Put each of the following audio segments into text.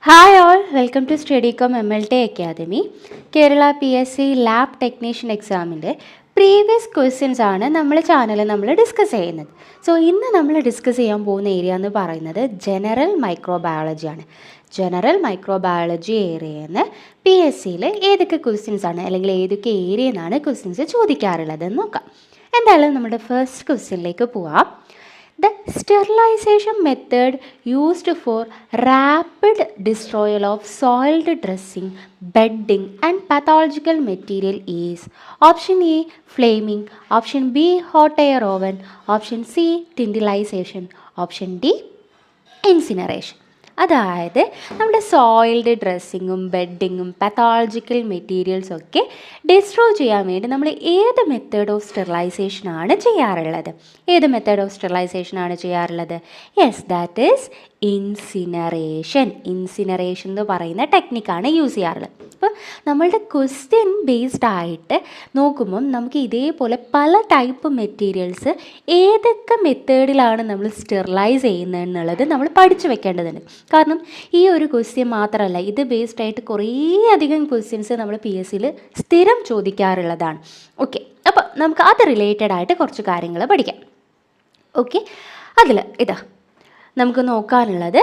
Hi all, welcome to Studycom MLT academy. Kerala PSC lab technician എക്സാമിൻ്റെ previous questions ആണ് നമ്മുടെ ചാനലിൽ നമ്മൾ ഡിസ്കസ് ചെയ്യുന്നത്. സോ ഇന്ന് നമ്മൾ ഡിസ്കസ് ചെയ്യാൻ പോകുന്ന ഏരിയ എന്ന് പറയുന്നത് ജനറൽ മൈക്രോബയോളജിയാണ്. ജനറൽ മൈക്രോബയോളജി ഏരിയയിൽ നിന്ന് PSCയിൽ ഏതൊക്കെ ക്വസ്റ്റ്യൻസ് ആണ് അല്ലെങ്കിൽ ഏതൊക്കെ ഏരിയയിൽ നിന്നാണ് ക്വസ്റ്റ്യൻസ് ചോദിക്കാറുള്ളതെന്ന് നോക്കാം. എന്തായാലും നമ്മുടെ ഫസ്റ്റ് ക്വസ്റ്റ്യനിലേക്ക് പോവാം. The sterilization method used for rapid destroyal of soiled dressing, bedding and pathological material is option A flaming, option B hot air oven, option C tintilization, option D incineration. അതായത് നമ്മുടെ soiled ഡ്രസ്സിങ്ങും ബെഡിങ്ങും pathological മെറ്റീരിയൽസും ഒക്കെ destroy ചെയ്യാൻ വേണ്ടി നമ്മൾ ഏത് method of സ്റ്റെറിലൈസേഷനാണ് ചെയ്യാറുള്ളത്? ഏത് method of സ്റ്റെറിലൈസേഷനാണ് ചെയ്യാറുള്ളത്? Yes, that is incineration. Incineration എന്ന് പറയുന്ന ടെക്നിക്കാണ് യൂസ് ചെയ്യാറുള്ളത്. അപ്പോൾ നമ്മളുടെ ക്വസ്റ്റ്യൻ ബേസ്ഡ് ആയിട്ട് നോക്കുമ്പം നമുക്ക് ഇതേപോലെ പല ടൈപ്പ് മെറ്റീരിയൽസ് ഏതൊക്കെ മെത്തേഡിലാണ് നമ്മൾ സ്റ്റെറിലൈസ് ചെയ്യുന്നത് എന്നുള്ളത് നമ്മൾ പഠിച്ചു വെക്കേണ്ടതുണ്ട്. കാരണം ഈ ഒരു ക്വസ്റ്റ്യൻ മാത്രമല്ല, ഇത് ബേസ്ഡ് ആയിട്ട് കുറേ അധികം ക്വസ്റ്റ്യൻസ് നമ്മൾ PSCയിൽ സ്ഥിരം ചോദിക്കാറുള്ളതാണ്. ഓക്കെ, അപ്പോൾ നമുക്ക് അത് റിലേറ്റഡ് ആയിട്ട് കുറച്ച് കാര്യങ്ങൾ പഠിക്കാം. ഓക്കെ, അതിൽ ഇതാ നമുക്ക് നോക്കാനുള്ളത്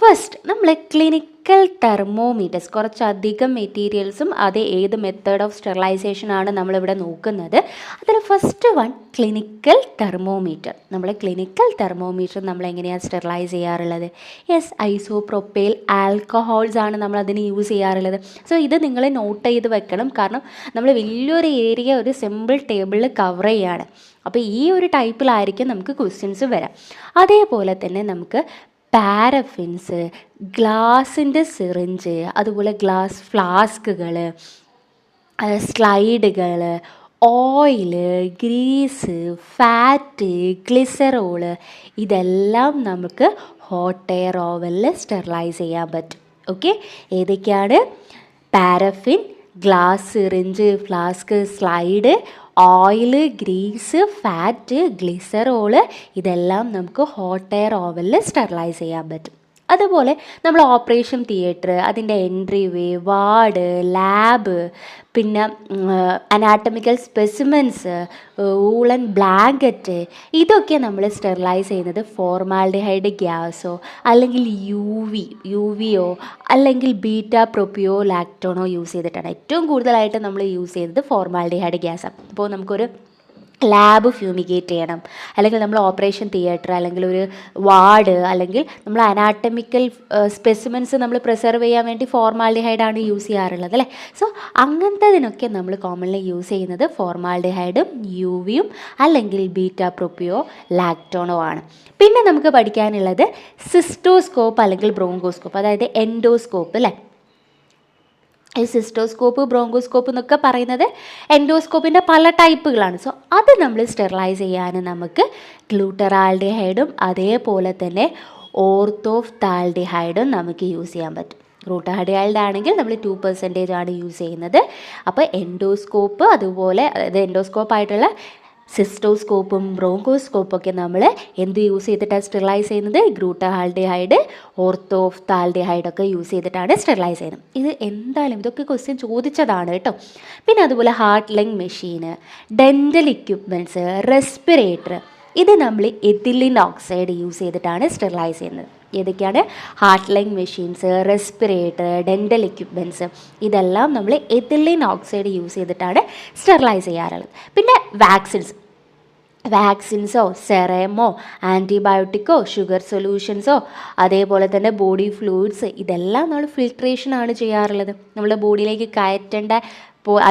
ഫസ്റ്റ് നമ്മൾ ക്ലിനിക്കൽ തെർമോമീറ്റേഴ്സ്, കുറച്ചധികം മെറ്റീരിയൽസും അത് ഏത് മെത്തേഡ് ഓഫ് സ്റ്റെറിലൈസേഷൻ ആണ് നമ്മളിവിടെ നോക്കുന്നത്. അതിൽ ഫസ്റ്റ് വൺ ക്ലിനിക്കൽ തെർമോമീറ്റർ. നമ്മൾ ക്ലിനിക്കൽ തെർമോമീറ്റർ നമ്മൾ എങ്ങനെയാണ് സ്റ്റെറിലൈസ് ചെയ്യാറുള്ളത്? യെസ്, ഐസോപ്രോപ്പൈൽ ആൽക്കഹോൾസ് ആണ് നമ്മൾ അതിന് യൂസ് ചെയ്യാറുള്ളത്. സോ ഇത് നിങ്ങൾ നോട്ട് ചെയ്ത് വെക്കണം. കാരണം നമ്മൾ വലിയൊരു ഏരിയ ഒരു സിമ്പിൾ ടേബിളിൽ കവർ ചെയ്യുകയാണ്. അപ്പോൾ ഈ ഒരു ടൈപ്പിലായിരിക്കും നമുക്ക് ക്വസ്റ്റ്യൻസ് വരാം. അതേപോലെ തന്നെ നമുക്ക് പാരഫിൻസ്, ഗ്ലാസിൻ്റെ സിറിഞ്ച്, അതുപോലെ ഗ്ലാസ് ഫ്ലാസ്കുകൾ, സ്ലൈഡുകൾ, ഓയില്, ഗ്രീസ്, ഫാറ്റ്, ഗ്ലിസറോള്, ഇതെല്ലാം നമുക്ക് ഹോട്ട് എയർ ഓവനിൽ സ്റ്റെറിലൈസ് ചെയ്യാൻ പറ്റും. ഓക്കെ, ഏതൊക്കെയാണ്? Paraffin, glass syringe, flask, slide, oil, grease, fat, glycerol, ഇതെല്ലാം നമുക്ക് ഹോട്ട് എയർ ഓവനിൽ സ്റ്റെറിലൈസ് ചെയ്യാൻ പറ്റും. അതുപോലെ നമ്മൾ ഓപ്പറേഷൻ തിയേറ്റർ, അതിൻ്റെ എൻട്രി വേ, വാർഡ്, ലാബ്, പിന്നെ അനാട്ടമിക്കൽ സ്പെസിമെൻസ്, വൂളൻ ബ്ലാങ്കറ്റ്, ഇതൊക്കെ നമ്മൾ സ്റ്റെറിലൈസ് ചെയ്യുന്നത് ഫോർമാൽഡിഹൈഡ് ഗ്യാസോ അല്ലെങ്കിൽ യു വിയോ അല്ലെങ്കിൽ ബീറ്റാ പ്രൊപ്പിയോ ലാക്ടോണോ യൂസ് ചെയ്തിട്ടാണ്. ഏറ്റവും കൂടുതലായിട്ട് നമ്മൾ യൂസ് ചെയ്യുന്നത് ഫോർമാൽഡിഹൈഡ് ഗ്യാസാണ്. അപ്പോൾ നമുക്കൊരു ലാബ് ഫ്യൂമിഗേറ്റ് ചെയ്യണം, അല്ലെങ്കിൽ നമ്മൾ ഓപ്പറേഷൻ തിയേറ്റർ, അല്ലെങ്കിൽ ഒരു വാർഡ്, അല്ലെങ്കിൽ നമ്മൾ അനാട്ടമിക്കൽ സ്പെസിമെൻസ് നമ്മൾ പ്രിസർവ് ചെയ്യാൻ വേണ്ടി ഫോർമാൽഡിഹൈഡാണ് യൂസ് ചെയ്യാറുള്ളത് അല്ലേ. സോ അങ്ങനത്തതിനൊക്കെ നമ്മൾ കോമൺലി യൂസ് ചെയ്യുന്നത് ഫോർമാൽഡിഹൈഡും യുവിയും അല്ലെങ്കിൽ ബീറ്റാ പ്രൊപ്പിയോ ലാക്ടോണോ ആണ്. പിന്നെ നമുക്ക് പഠിക്കാനുള്ളത് സിസ്റ്റോസ്കോപ്പ് അല്ലെങ്കിൽ ബ്രോങ്കോസ്കോപ്പ്, അതായത് എൻഡോസ്കോപ്പ് അല്ലേ. ഈ സിസ്റ്റോസ്കോപ്പ്, ബ്രോങ്കോസ്കോപ്പ് എന്നൊക്കെ പറയുന്നത് എൻഡോസ്കോപ്പിൻ്റെ പല ടൈപ്പുകളാണ്. സോ അത് നമ്മൾ സ്റ്റെറിലൈസ് ചെയ്യാൻ നമുക്ക് ഗ്ലൂട്ടറാൾഡിഹൈഡും അതേപോലെ തന്നെ ഓർത്തോഫ്താൽഡിഹൈഡും നമുക്ക് യൂസ് ചെയ്യാൻ പറ്റും. ഗ്ലൂട്ടറാൾഡിഹൈഡ് ആണെങ്കിൽ നമ്മൾ 2% ആണ് യൂസ് ചെയ്യുന്നത്. അപ്പോൾ എൻഡോസ്കോപ്പ്, അതുപോലെ അതായത് എൻഡോസ്കോപ്പായിട്ടുള്ള സിസ്റ്റോസ്കോപ്പും ബ്രോങ്കോസ്കോപ്പൊക്കെ നമ്മൾ എന്ത് യൂസ് ചെയ്തിട്ടാണ് സ്റ്റെറിലൈസ് ചെയ്യുന്നത്? ഗ്ലൂട്ടറാൾഡിഹൈഡ്, ഓർത്തോഫ്താൽഡിഹൈഡൊക്കെ യൂസ് ചെയ്തിട്ടാണ് സ്റ്റെറിലൈസ് ചെയ്യുന്നത്. ഇത് എന്തായാലും ഇതൊക്കെ ക്വസ്റ്റ്യൻ ചോദിച്ചതാണ് കേട്ടോ. പിന്നെ അതുപോലെ ഹാർട്ട് ലങ് മെഷീന്, ഡെൻ്റൽ ഇക്വിപ്മെൻറ്റ്സ്, റെസ്പിറേറ്റർ, ഇത് നമ്മൾ എഥിലിൻ ഓക്സൈഡ് യൂസ് ചെയ്തിട്ടാണ് സ്റ്റെറിലൈസ് ചെയ്യുന്നത്. ഏതൊക്കെയാണ്? Heart lung machines, respirator, dental equipments, ഇതെല്ലാം നമ്മൾ എഥിലിൻ ഓക്സൈഡ് യൂസ് ചെയ്തിട്ടാണ് സ്റ്റെറിലൈസ് ചെയ്യാറുള്ളത്. പിന്നെ വാക്സിൻസോ സെറമോ ആൻറ്റിബയോട്ടിക്കോ ഷുഗർ സൊല്യൂഷൻസോ അതേപോലെ തന്നെ ബോഡി ഫ്ലൂയിഡ്സ്, ഇതെല്ലാം നമ്മൾ ഫിൽട്രേഷനാണ് ചെയ്യാറുള്ളത്. നമ്മുടെ ബോഡിയിലേക്ക് കയറ്റേണ്ട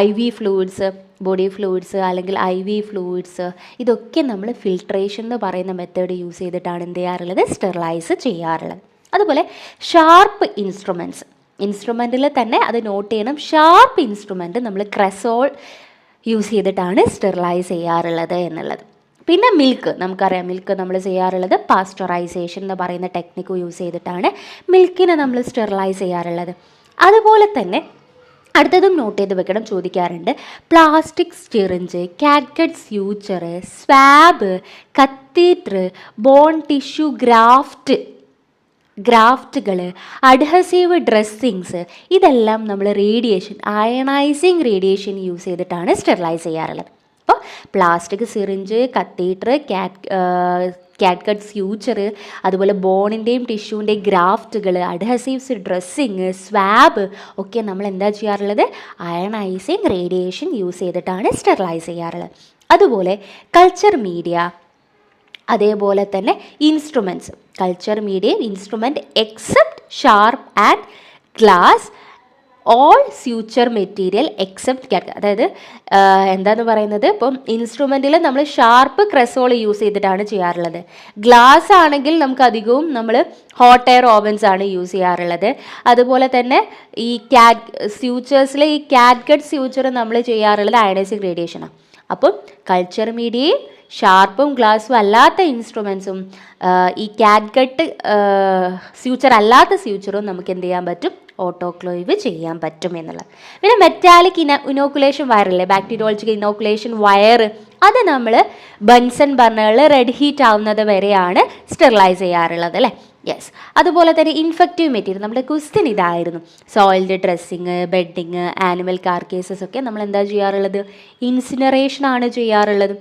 IV ഫ്ലൂയിഡ്സ്, ബോഡി ഫ്ലൂയിഡ്സ് അല്ലെങ്കിൽ IV ഫ്ലൂയിഡ്സ്, ഇതൊക്കെ നമ്മൾ ഫിൽട്രേഷൻ എന്ന് പറയുന്ന മെത്തേഡ് യൂസ് ചെയ്തിട്ടാണ് എന്ത് ചെയ്യാറുള്ളത്? സ്റ്റെറിലൈസ് ചെയ്യാറുള്ളത്. അതുപോലെ ഷാർപ്പ് ഇൻസ്ട്രുമെൻറ്റിൽ തന്നെ അത് നോട്ട് ചെയ്യണം. ഷാർപ്പ് ഇൻസ്ട്രുമെൻറ്റ് നമ്മൾ ക്രെസോൾ യൂസ് ചെയ്തിട്ടാണ് സ്റ്റെറിലൈസ് ചെയ്യാറുള്ളത് എന്നുള്ളത്. പിന്നെ മിൽക്ക്, നമുക്കറിയാം മിൽക്ക് നമ്മൾ ചെയ്യാറുള്ളത് പാസ്ചറൈസേഷൻ എന്ന് പറയുന്ന ടെക്നിക്ക് യൂസ് ചെയ്തിട്ടാണ് മിൽക്കിനെ നമ്മൾ സ്റ്റെറിലൈസ് ചെയ്യാറുള്ളത്. അതുപോലെ തന്നെ അടുത്തതും നോട്ട് ചെയ്ത് വെക്കണം, ചോദിക്കാറുണ്ട്. Plastic syringe, catgut suture, swab, catheter, bone tissue graft, ഗ്രാഫ്റ്റുകൾ, അഡ്ഹസീവ് ഡ്രസ്സിങ്സ്, ഇതെല്ലാം നമ്മൾ അയണൈസിങ് റേഡിയേഷൻ യൂസ് ചെയ്തിട്ടാണ് സ്റ്റെറിലൈസ് ചെയ്യാറുള്ളത്. അപ്പോൾ plastic syringe, catheter, catgut suture, അതുപോലെ ബോണിൻ്റെയും ടിഷ്യൂവിൻ്റെയും ഗ്രാഫ്റ്റുകൾ, അഡ്ഹസീവ്സ്, ഡ്രസ്സിങ്, സ്വാബ് ഒക്കെ നമ്മൾ എന്താ ചെയ്യാറുള്ളത്? അയണൈസിങ് റേഡിയേഷൻ യൂസ് ചെയ്തിട്ടാണ് സ്റ്റെറിലൈസ് ചെയ്യാറുള്ളത്. അതുപോലെ കൾച്ചർ മീഡിയ, അതേപോലെ തന്നെ instruments, culture medium instrument except sharp and glass, all suture material except കാറ്റ്. അതായത് എന്താന്ന് പറയുന്നത്, ഇപ്പം ഇൻസ്ട്രുമെൻറ്റിൽ നമ്മൾ ഷാർപ്പ് ക്രെസോൾ യൂസ് ചെയ്തിട്ടാണ് ചെയ്യാറുള്ളത്. ഗ്ലാസ് ആണെങ്കിൽ നമുക്ക് അധികവും നമ്മൾ ഹോട്ട് എയർ ഓവൻസ് ആണ് യൂസ് ചെയ്യാറുള്ളത്. അതുപോലെ തന്നെ ഈ സ്യൂച്ചേഴ്സിൽ ഈ കാറ്റ്കട്ട് സ്യൂച്ചർ നമ്മൾ ചെയ്യാറുള്ളത് അയണൈസിങ് റേഡിയേഷനാണ്. അപ്പം കൾച്ചർ മീഡിയയും ഷാർപ്പും ഗ്ലാസും അല്ലാത്ത ഇൻസ്ട്രുമെൻസും ഈ കാറ്റ്കട്ട് സ്യൂച്ചർ അല്ലാത്ത സ്യൂച്ചറും നമുക്ക് എന്ത് ചെയ്യാൻ പറ്റും? ഓട്ടോക്ലേവ് ചെയ്യാൻ പറ്റും എന്നുള്ളത്. പിന്നെ മെറ്റാലിക് ഇനോക്കുലേഷൻ വയറില്ലേ, ബാക്ടീരിയോളജിക്കൽ ഇനോക്കുലേഷൻ വയർ, അത് നമ്മൾ ബൻസൺ ബർണറിൽ റെഡ് ഹീറ്റ് ആവുന്നത് വരെയാണ് സ്റ്റെറിലൈസ് ചെയ്യാറുള്ളത് അല്ലേ. യെസ്. അതുപോലെ തന്നെ ഇൻഫെക്റ്റീവ് മെറ്റീരിയൽ, നമ്മുടെ ക്വസ്റ്റ്യൻ ഇതായിരുന്നു. സോയിൽഡ് ഡ്രസ്സിങ്, ബെഡിങ്, ആനിമൽ കാർക്കേസസ് ഒക്കെ നമ്മൾ എന്താ ചെയ്യാറുള്ളത്? ഇൻസിനറേഷനാണ് ചെയ്യാറുള്ളത്.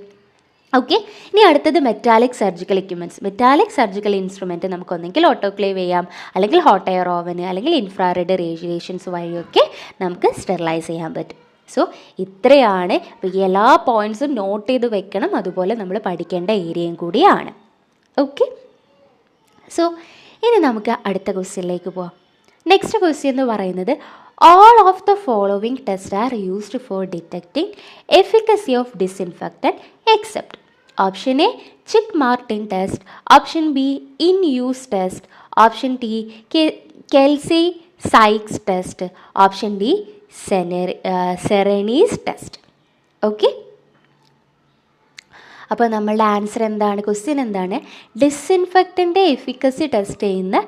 ഓക്കെ. ഇനി അടുത്തത് metallic surgical equipments. Metallic surgical instrument നമുക്ക് ഒന്നെങ്കിൽ ഓട്ടോക്ലേവ് ചെയ്യാം, അല്ലെങ്കിൽ ഹോട്ട് എയർ ഓവന്, അല്ലെങ്കിൽ ഇൻഫ്രാറെഡ് റേഡിയേഷൻസ് വഴിയൊക്കെ നമുക്ക് സ്റ്റെറിലൈസ് ചെയ്യാൻ പറ്റും. സോ ഇത്രയാണ്. അപ്പോൾ ഈ എല്ലാ പോയിൻറ്റ്സും നോട്ട് ചെയ്ത് വെക്കണം, അതുപോലെ നമ്മൾ പഠിക്കേണ്ട ഏരിയയും കൂടിയാണ്. ഓക്കെ. സോ ഇനി നമുക്ക് അടുത്ത ക്വസ്റ്റ്യനിലേക്ക് പോവാം. നെക്സ്റ്റ് ക്വസ്റ്റ്യൻ എന്ന് പറയുന്നത്, all of the following tests are used for detecting efficacy of disinfectant except option A Chick-Martin test, option B in-use test, option D Kelsey-Sykes test, option D Sereni's test. Okay. അപ്പോൾ നമ്മളുടെ answer എന്താണ്? Question എന്താണ്? ഡിസിൻഫെക്റ്റൻ്റെ efficacy test ചെയ്യുന്ന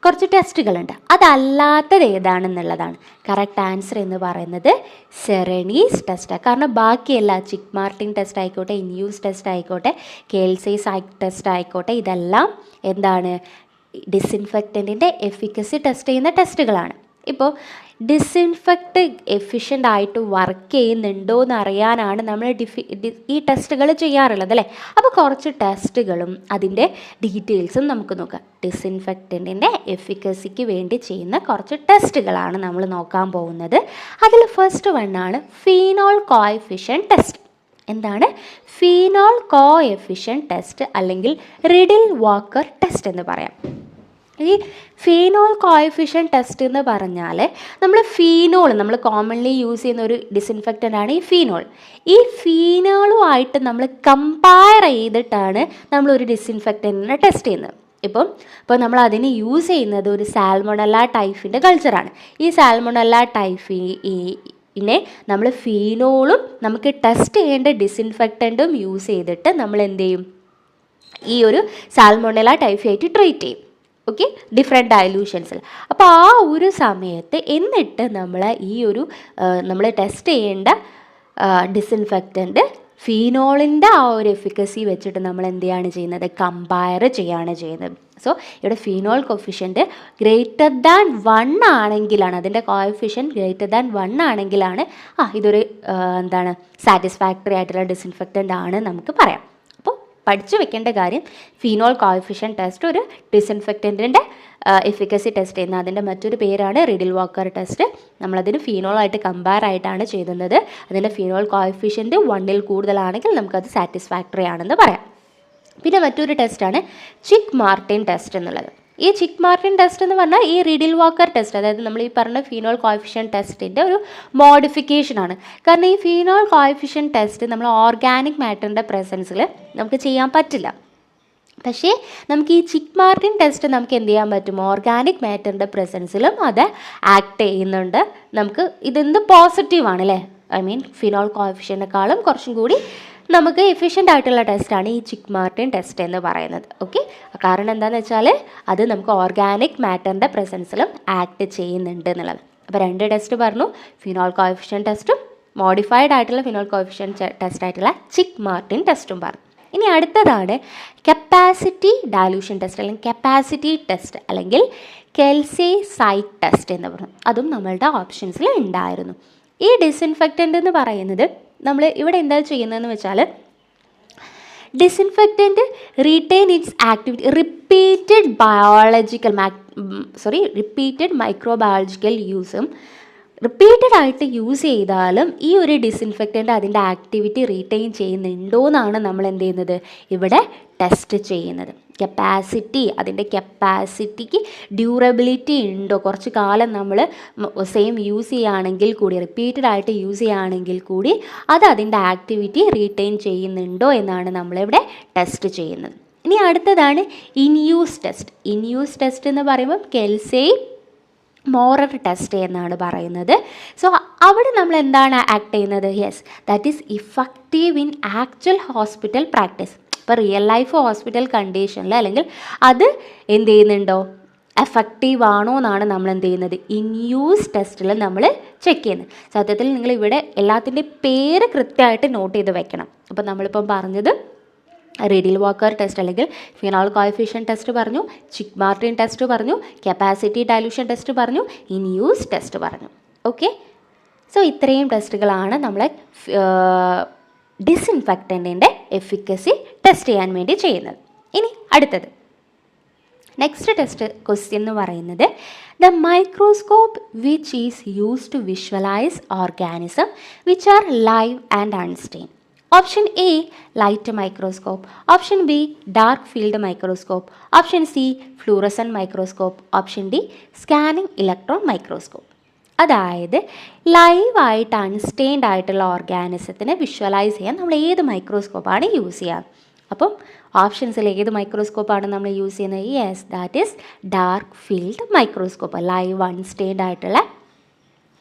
കുറച്ച് ടെസ്റ്റുകളുണ്ട്, അതല്ലാത്തത് ഏതാണെന്നുള്ളതാണ്. Correct answer എന്ന് പറയുന്നത് സെറനീസ് ടെസ്റ്റാണ്. കാരണം ബാക്കിയല്ല, ചിക്ക്-മാർട്ടിൻ ടെസ്റ്റ് ആയിക്കോട്ടെ, ഇൻയൂസ് ടെസ്റ്റ് ആയിക്കോട്ടെ, കെൽസി-സൈക്ക് ടെസ്റ്റ് ആയിക്കോട്ടെ, ഇതെല്ലാം എന്താണ്? ഡിസിൻഫെക്റ്റൻറ്റിൻ്റെ എഫിക്കസി ടെസ്റ്റ് ചെയ്യുന്ന ടെസ്റ്റുകളാണ്. ഇപ്പോൾ ഡിസിൻഫെക്റ്റ് എഫിഷ്യൻ്റ് ആയിട്ട് വർക്ക് ചെയ്യുന്നുണ്ടോ എന്ന് അറിയാനാണ് നമ്മൾ ഈ ടെസ്റ്റുകൾ ചെയ്യാറുള്ളത് അല്ലേ. അപ്പോൾ കുറച്ച് ടെസ്റ്റുകളും അതിൻ്റെ ഡീറ്റെയിൽസും നമുക്ക് നോക്കാം. ഡിസിൻഫെക്റ്റൻറ്റിൻ്റെ എഫിക്കസിക്ക് വേണ്ടി ചെയ്യുന്ന കുറച്ച് ടെസ്റ്റുകളാണ് നമ്മൾ നോക്കാൻ പോകുന്നത്. അതിൽ ഫസ്റ്റ് വണ്ണാണ് ഫീനോൾ കോഎഫിഷ്യൻറ്റ് ടെസ്റ്റ്. എന്താണ്? ഫീനോൾ കോഎഫിഷ്യൻറ്റ് ടെസ്റ്റ്, അല്ലെങ്കിൽ റിഡിൽ വാക്കർ ടെസ്റ്റ് എന്ന് പറയാം. ഈ ഫീനോൾ കോഎഫിഷ്യൻറ്റ് ടെസ്റ്റ് എന്ന് പറഞ്ഞാൽ നമ്മൾ കോമൺലി യൂസ് ചെയ്യുന്ന ഒരു ഡിസിൻഫെക്റ്റൻ്റാണ് ഈ ഫീനോൾ. ഈ ഫീനോളുമായിട്ട് നമ്മൾ കമ്പയർ ചെയ്തിട്ടാണ് നമ്മളൊരു ഡിസിൻഫെക്റ്റൻറ്റിനെ ടെസ്റ്റ് ചെയ്യുന്നത്. ഇപ്പോൾ നമ്മൾ അതിന് യൂസ് ചെയ്യുന്നത് ഒരു സാൽമോണല്ല ടൈഫിൻ്റെ കൾച്ചറാണ്. ഈ സാൽമോണല്ല ടൈഫിനെ നമ്മൾ ഫീനോളും നമുക്ക് ടെസ്റ്റ് ചെയ്യേണ്ട ഡിസിൻഫെക്റ്റൻറ്റും യൂസ് ചെയ്തിട്ട് നമ്മൾ എന്ത് ചെയ്യും? ഈ ഒരു സാൽമോണല്ല ടൈഫായിട്ട് ട്രീറ്റ് ചെയ്യും. ഓക്കെ, ഡിഫറെൻറ്റ് ഡയലൂഷൻസിൽ. അപ്പോൾ ആ ഒരു സമയത്ത് എന്നിട്ട് നമ്മൾ ടെസ്റ്റ് ചെയ്യേണ്ട ഡിസിൻഫെക്റ്റൻറ്റ് ഫീനോളിൻ്റെ ആ ഒരു എഫിക്കസി വെച്ചിട്ട് നമ്മൾ എന്താണ് ചെയ്യുന്നത്? കമ്പയർ ചെയ്യാണ് ചെയ്യുന്നത്. സോ ഇവിടെ ഫീനോൾ കോഫിഷ്യൻറ്റ് ഗ്രേറ്റർ ദാൻ 1 ആണെങ്കിലാണ്, അതിൻ്റെ കോഫിഷ്യൻറ്റ് ഗ്രേറ്റർ ദാൻ 1 ആണെങ്കിലാണ് ഇതൊരു സാറ്റിസ്ഫാക്ടറി ആയിട്ടുള്ള ഡിസിൻഫെക്റ്റൻ്റ് ആണ് നമുക്ക് പറയാം. പഠിച്ചു വെക്കേണ്ട കാര്യം, ഫീനോൾ കോഎഫിഷ്യൻറ്റ് ടെസ്റ്റ് ഒരു ഡിസിൻഫെക്റ്റൻറ്റിൻ്റെ എഫിക്കസി ടെസ്റ്റ് ചെയ്യുന്നത്. അതിൻ്റെ മറ്റൊരു പേരാണ് റിഡിൽ വാക്കർ ടെസ്റ്റ്. നമ്മളതിന് ഫീനോളായിട്ട് കമ്പയർ ആയിട്ടാണ് ചെയ്യുന്നത്. അതിൻ്റെ ഫീനോൾ കോഎഫിഷ്യൻറ്റ് 1ൽ കൂടുതലാണെങ്കിൽ നമുക്കത് സാറ്റിസ്ഫാക്ടറി ആണെന്ന് പറയാം. പിന്നെ മറ്റൊരു ടെസ്റ്റാണ് ചിക്ക്-മാർട്ടിൻ ടെസ്റ്റ് എന്നുള്ളത്. ഈ ചിക്ക്-മാർട്ടിൻ ടെസ്റ്റ് എന്ന് പറഞ്ഞാൽ ഈ റിഡിൽ വാക്കർ ടെസ്റ്റ്, അതായത് നമ്മൾ ഈ പറഞ്ഞ ഫീനോൾ കോഎഫിഷ്യൻറ്റ് ടെസ്റ്റിൻ്റെ ഒരു മോഡിഫിക്കേഷനാണ്. കാരണം ഈ ഫീനോൾ കോഎഫിഷ്യൻറ്റ് ടെസ്റ്റ് നമ്മൾ ഓർഗാനിക് മാറ്ററിൻ്റെ പ്രസൻസിൽ നമുക്ക് ചെയ്യാൻ പറ്റില്ല. പക്ഷേ നമുക്ക് ഈ ചിക്ക്-മാർട്ടിൻ ടെസ്റ്റ് നമുക്ക് എന്ത് ചെയ്യാൻ പറ്റും? ഓർഗാനിക് മാറ്ററിൻ്റെ പ്രസൻസിലും അത് ആക്ട് ചെയ്യുന്നുണ്ട്. നമുക്ക് പോസിറ്റീവാണ് അല്ലേ. ഫിനോൾ കോഎഫിഷ്യൻറ്റിനേക്കാളും കുറച്ചും കൂടി നമുക്ക് എഫിഷ്യൻ്റ് ആയിട്ടുള്ള ടെസ്റ്റാണ് ഈ ചിക്ക്-മാർട്ടിൻ ടെസ്റ്റ് എന്ന് പറയുന്നത്. ഓക്കെ, കാരണം എന്താണെന്ന് വെച്ചാൽ അത് നമുക്ക് ഓർഗാനിക് മാറ്ററിൻ്റെ പ്രസൻസിലും ആക്ട് ചെയ്യുന്നുണ്ട് എന്നുള്ളത്. അപ്പോൾ 2 ടെസ്റ്റ് പറഞ്ഞു, ഫിനോൾ കോഎഫിഷ്യൻറ്റ് ടെസ്റ്റും മോഡിഫൈഡ് ആയിട്ടുള്ള ഫിനോൾ കോഎഫിഷ്യൻറ്റ് ടെസ്റ്റ് ആയിട്ടുള്ള ചിക്ക്-മാർട്ടിൻ ടെസ്റ്റും പറഞ്ഞു. ഇനി അടുത്തതാണ് കപ്പാസിറ്റി ഡയലൂഷൻ ടെസ്റ്റ് അല്ലെങ്കിൽ കപ്പാസിറ്റി ടെസ്റ്റ് അല്ലെങ്കിൽ കെൽസി സൈറ്റ് ടെസ്റ്റ് എന്ന് പറഞ്ഞു. അതും നമ്മളുടെ ഓപ്ഷൻസിൽ ഉണ്ടായിരുന്നു. ഈ ഡിസിൻഫെക്റ്റൻ്റ് എന്ന് പറയുന്നത് നമ്മൾ ഇവിടെ എന്താ ചെയ്യുന്നതെന്ന് വെച്ചാൽ disinfectant retain its activity repeated microbiological യൂസും റിപ്പീറ്റഡ് ആയിട്ട് യൂസ് ചെയ്താലും ഈ ഒരു ഡിസിൻഫെക്റ്റൻ്റ് അതിൻ്റെ ആക്ടിവിറ്റി റീറ്റെയിൻ ചെയ്യുന്നുണ്ടോ എന്നാണ് നമ്മൾ എന്ത് ചെയ്യുന്നത് ഇവിടെ ടെസ്റ്റ് ചെയ്യുന്നത്. അതിൻ്റെ കപ്പാസിറ്റിക്ക് ഡ്യൂറബിലിറ്റി ഉണ്ടോ, കുറച്ച് കാലം നമ്മൾ സെയിം യൂസ് ചെയ്യുകയാണെങ്കിൽ കൂടി റിപ്പീറ്റഡ് ആയിട്ട് യൂസ് ചെയ്യുകയാണെങ്കിൽ കൂടി അത് അതിൻ്റെ ആക്ടിവിറ്റി റീറ്റെയിൻ ചെയ്യുന്നുണ്ടോ എന്നാണ് നമ്മളിവിടെ ടെസ്റ്റ് ചെയ്യുന്നത്. ഇനി അടുത്തതാണ് ഇൻയൂസ് ടെസ്റ്റ് എന്ന് പറയുമ്പോൾ കെൽസി മോറർ ടെസ്റ്റ് എന്നാണ് പറയുന്നത്. സോ അവിടെ നമ്മൾ എന്താണ് ആക്ട് ചെയ്യുന്നത്? Yes, that is effective in actual hospital practice. ഇപ്പോൾ റിയൽ ലൈഫ് ഹോസ്പിറ്റൽ കണ്ടീഷനിൽ അല്ലെങ്കിൽ അത് എന്ത് ചെയ്യുന്നുണ്ടോ, എഫക്റ്റീവ് ആണോ എന്നാണ് നമ്മൾ എന്ത് ചെയ്യുന്നത് ഇൻയൂസ് ടെസ്റ്റിൽ നമ്മൾ ചെക്ക് ചെയ്യുന്നത്. സത്യത്തിൽ നിങ്ങൾ ഇവിടെ എല്ലാത്തിൻ്റെ പേര് കൃത്യമായിട്ട് നോട്ട് ചെയ്ത് വെക്കണം. അപ്പോൾ നമ്മളിപ്പം പറഞ്ഞത് റേഡിയൽ വാക്കർ ടെസ്റ്റ് അല്ലെങ്കിൽ ഫിനോൾ കോഎഫിഷ്യന്റ് ടെസ്റ്റ് പറഞ്ഞു, ചിക്ക് മാർട്ടിൻ ടെസ്റ്റ് പറഞ്ഞു, കപ്പാസിറ്റി ഡയലൂഷൻ ടെസ്റ്റ് പറഞ്ഞു, ഇൻയൂസ് ടെസ്റ്റ് പറഞ്ഞു. ഓക്കെ, സോ ഇത്രയും ടെസ്റ്റുകളാണ് നമ്മളെ ഡിസിൻഫെക്റ്റൻറ്റിൻ്റെ എഫിക്കസി ടെസ്റ്റ് ചെയ്യാൻ വേണ്ടി ചെയ്യുന്നത്. ഇനി അടുത്തത് നെക്സ്റ്റ് ടെസ്റ്റ് ക്വസ്റ്റ്യൻ എന്ന് പറയുന്നത് the microscope which is used to visualise organism which are live and unstain. Option A, light microscope. Option B, dark field microscope. Option C, fluorescent microscope. Option D, scanning electron microscope. അതായത് ലൈവായിട്ട് അൺസ്റ്റെയിൻഡ് ആയിട്ടുള്ള ഓർഗാനിസത്തിനെ visualise ചെയ്യാൻ നമ്മൾ ഏത് മൈക്രോസ്കോപ്പാണ് use ചെയ്യുക? അപ്പം ഓപ്ഷൻസിൽ ഏത് മൈക്രോസ്കോപ്പാണ് നമ്മൾ യൂസ് ചെയ്യുന്നത്? Yes, that is dark field microscope. Live unstained ആയിട്ടുള്ള